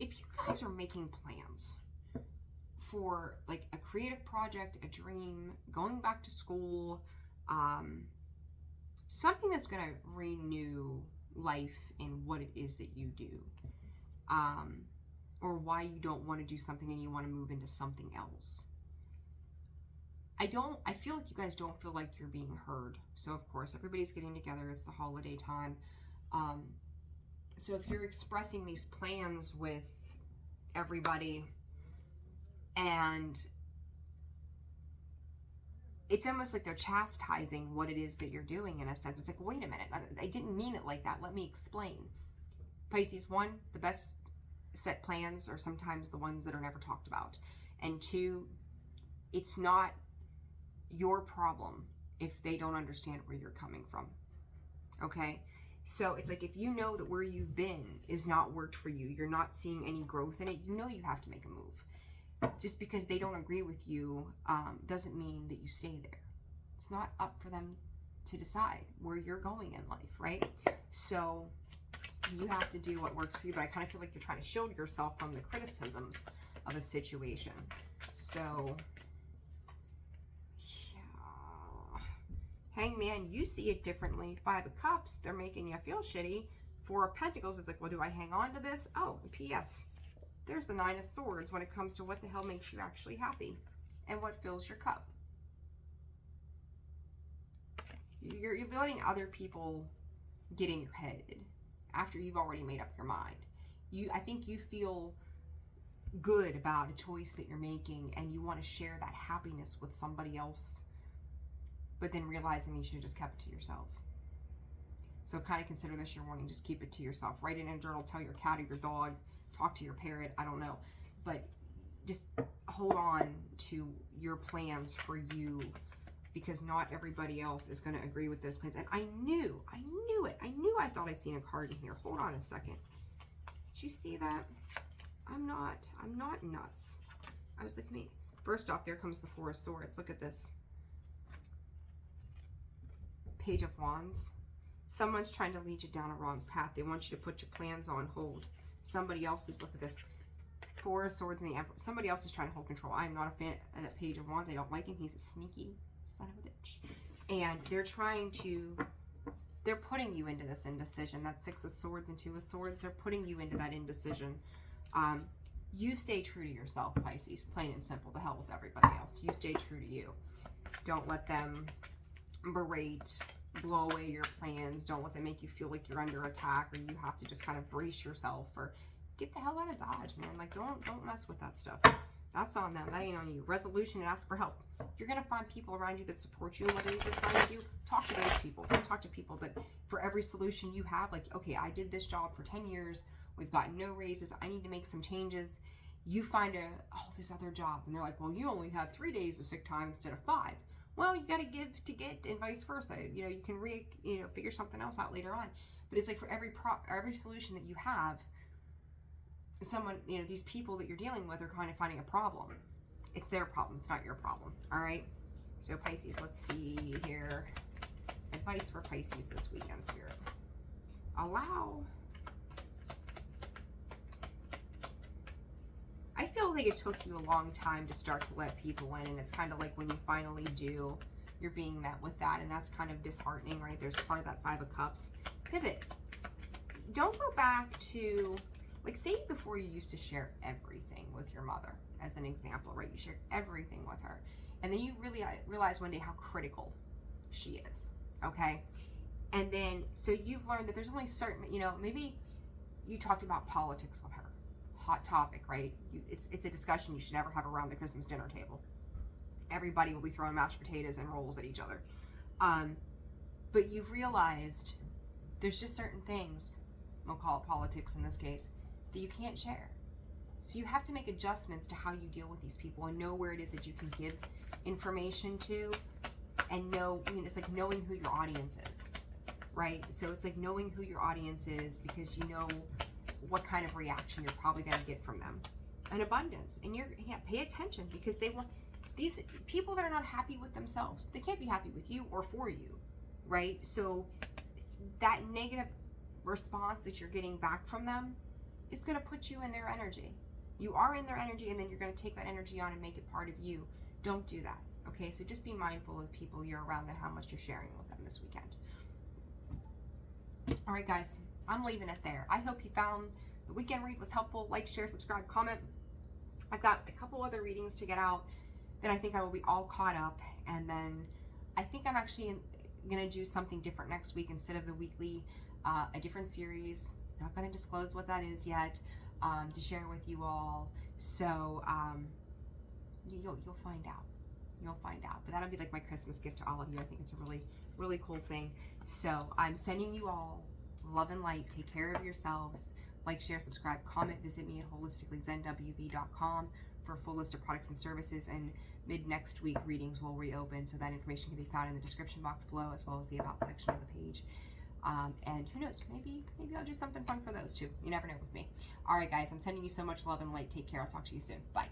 If you guys are making plans for like a creative project, a dream, going back to school, something that's going to renew life in what it is that you do, or why you don't want to do something and you want to move into something else. I feel like you guys don't feel like you're being heard. So of course, everybody's getting together. It's the holiday time. So if you're expressing these plans with everybody and it's almost like they're chastising what it is that you're doing in a sense. It's like, wait a minute, I didn't mean it like that. Let me explain. Pisces, 1, the best set plans are sometimes the ones that are never talked about. And 2, it's not your problem if they don't understand where you're coming from. Okay? So it's like if you know that where you've been is not worked for you, you're not seeing any growth in it, you know you have to make a move. Just because they don't agree with you doesn't mean that you stay there. It's not up for them to decide where you're going in life, right? So you have to do what works for you, but I kind of feel like you're trying to shield yourself from the criticisms of a situation. So, yeah. Hangman, you see it differently. 5 of Cups, they're making you feel shitty. 4 of Pentacles, it's like, well, do I hang on to this? Oh, P.S. There's the 9 of Swords when it comes to what the hell makes you actually happy and what fills your cup. You're letting other people get in your head after you've already made up your mind. I think you feel good about a choice that you're making and you want to share that happiness with somebody else, but then realizing you should have just kept it to yourself. So kind of consider this your warning. Just keep it to yourself. Write it in a journal. Tell your cat or your dog. Talk to your parrot. I don't know. But just hold on to your plans for you, because not everybody else is going to agree with those plans. And I knew it. I thought I seen a card in here. Hold on a second. Did you see that? I'm not nuts. I was like, me. First off, there comes the 4 of Swords. Look at this. Page of Wands. Someone's trying to lead you down a wrong path. They want you to put your plans on hold. somebody else is, look at this, Four of Swords and the Emperor. Somebody else is trying to hold control. I'm not a fan of that Page of Wands. I don't like him. He's a sneaky son of a bitch. And they're trying to, they're putting you into this indecision. That Six of Swords and Two of Swords, they're putting you into that indecision. You stay true to yourself, Pisces. Plain and simple. The hell with everybody else. You stay true to you. Don't let them berate, blow away your plans. Don't let them make you feel like you're under attack, or you have to just kind of brace yourself, or get the hell out of Dodge, man. Like, don't mess with that stuff. That's on them. That ain't on you. Resolution and ask for help. You're going to find people around you that support you in whatever you're trying to do. Talk to those people. Don't talk to people that for every solution you have, like, okay, I did this job for 10 years. We've got no raises. I need to make some changes. You find this other job. And they're like, well, you only have 3 days of sick time instead of 5. Well, you got to give to get, and vice versa. You know, you can figure something else out later on. But it's like for every solution that you have, someone, these people that you're dealing with are kind of finding a problem. It's their problem. It's not your problem. All right. So Pisces, let's see here. Advice for Pisces this weekend, Spirit. Allow. I feel like it took you a long time to start to let people in, and it's kind of like when you finally do, you're being met with that, and that's kind of disheartening, right? There's part of that Five of Cups. Pivot. Don't go back to, like, say before you used to share everything with your mother, as an example, right? You shared everything with her, and then you really realize one day how critical she is, okay? And then, so you've learned that there's only certain, maybe you talked about politics with her. Hot topic, right? It's a discussion you should never have around the Christmas dinner table. Everybody will be throwing mashed potatoes and rolls at each other. But you've realized there's just certain things, we'll call it politics in this case, that you can't share. So you have to make adjustments to how you deal with these people and know where it is that you can give information to, and know, it's like knowing who your audience is, right? So it's like knowing who your audience is, because you know what kind of reaction you're probably going to get from them. An abundance. And pay attention, because they want, these people that are not happy with themselves, they can't be happy with you or for you, right? So that negative response that you're getting back from them is going to put you in their energy. You are in their energy, and then you're going to take that energy on and make it part of you. Don't do that, okay? So just be mindful of the people you're around and how much you're sharing with them this weekend. All right, guys. I'm leaving it there. I hope you found the weekend read was helpful. Like, share, subscribe, comment. I've got a couple other readings to get out. Then I think I will be all caught up. And then I think I'm actually going to do something different next week instead of the weekly, a different series. Not going to disclose what that is yet, to share with you all. So you'll find out. You'll find out. But that'll be like my Christmas gift to all of you. I think it's a really, really cool thing. So I'm sending you all love and light. Take care of yourselves. Like, share, subscribe, comment. Visit me at holisticallyzenwv.com for a full list of products and services. And mid next week, readings will reopen, so that information can be found in the description box below, as well as the about section of the page. And who knows, maybe I'll do something fun for those too. You never know with me. All right, guys, I'm sending you so much love and light. Take care. I'll talk to you soon. Bye.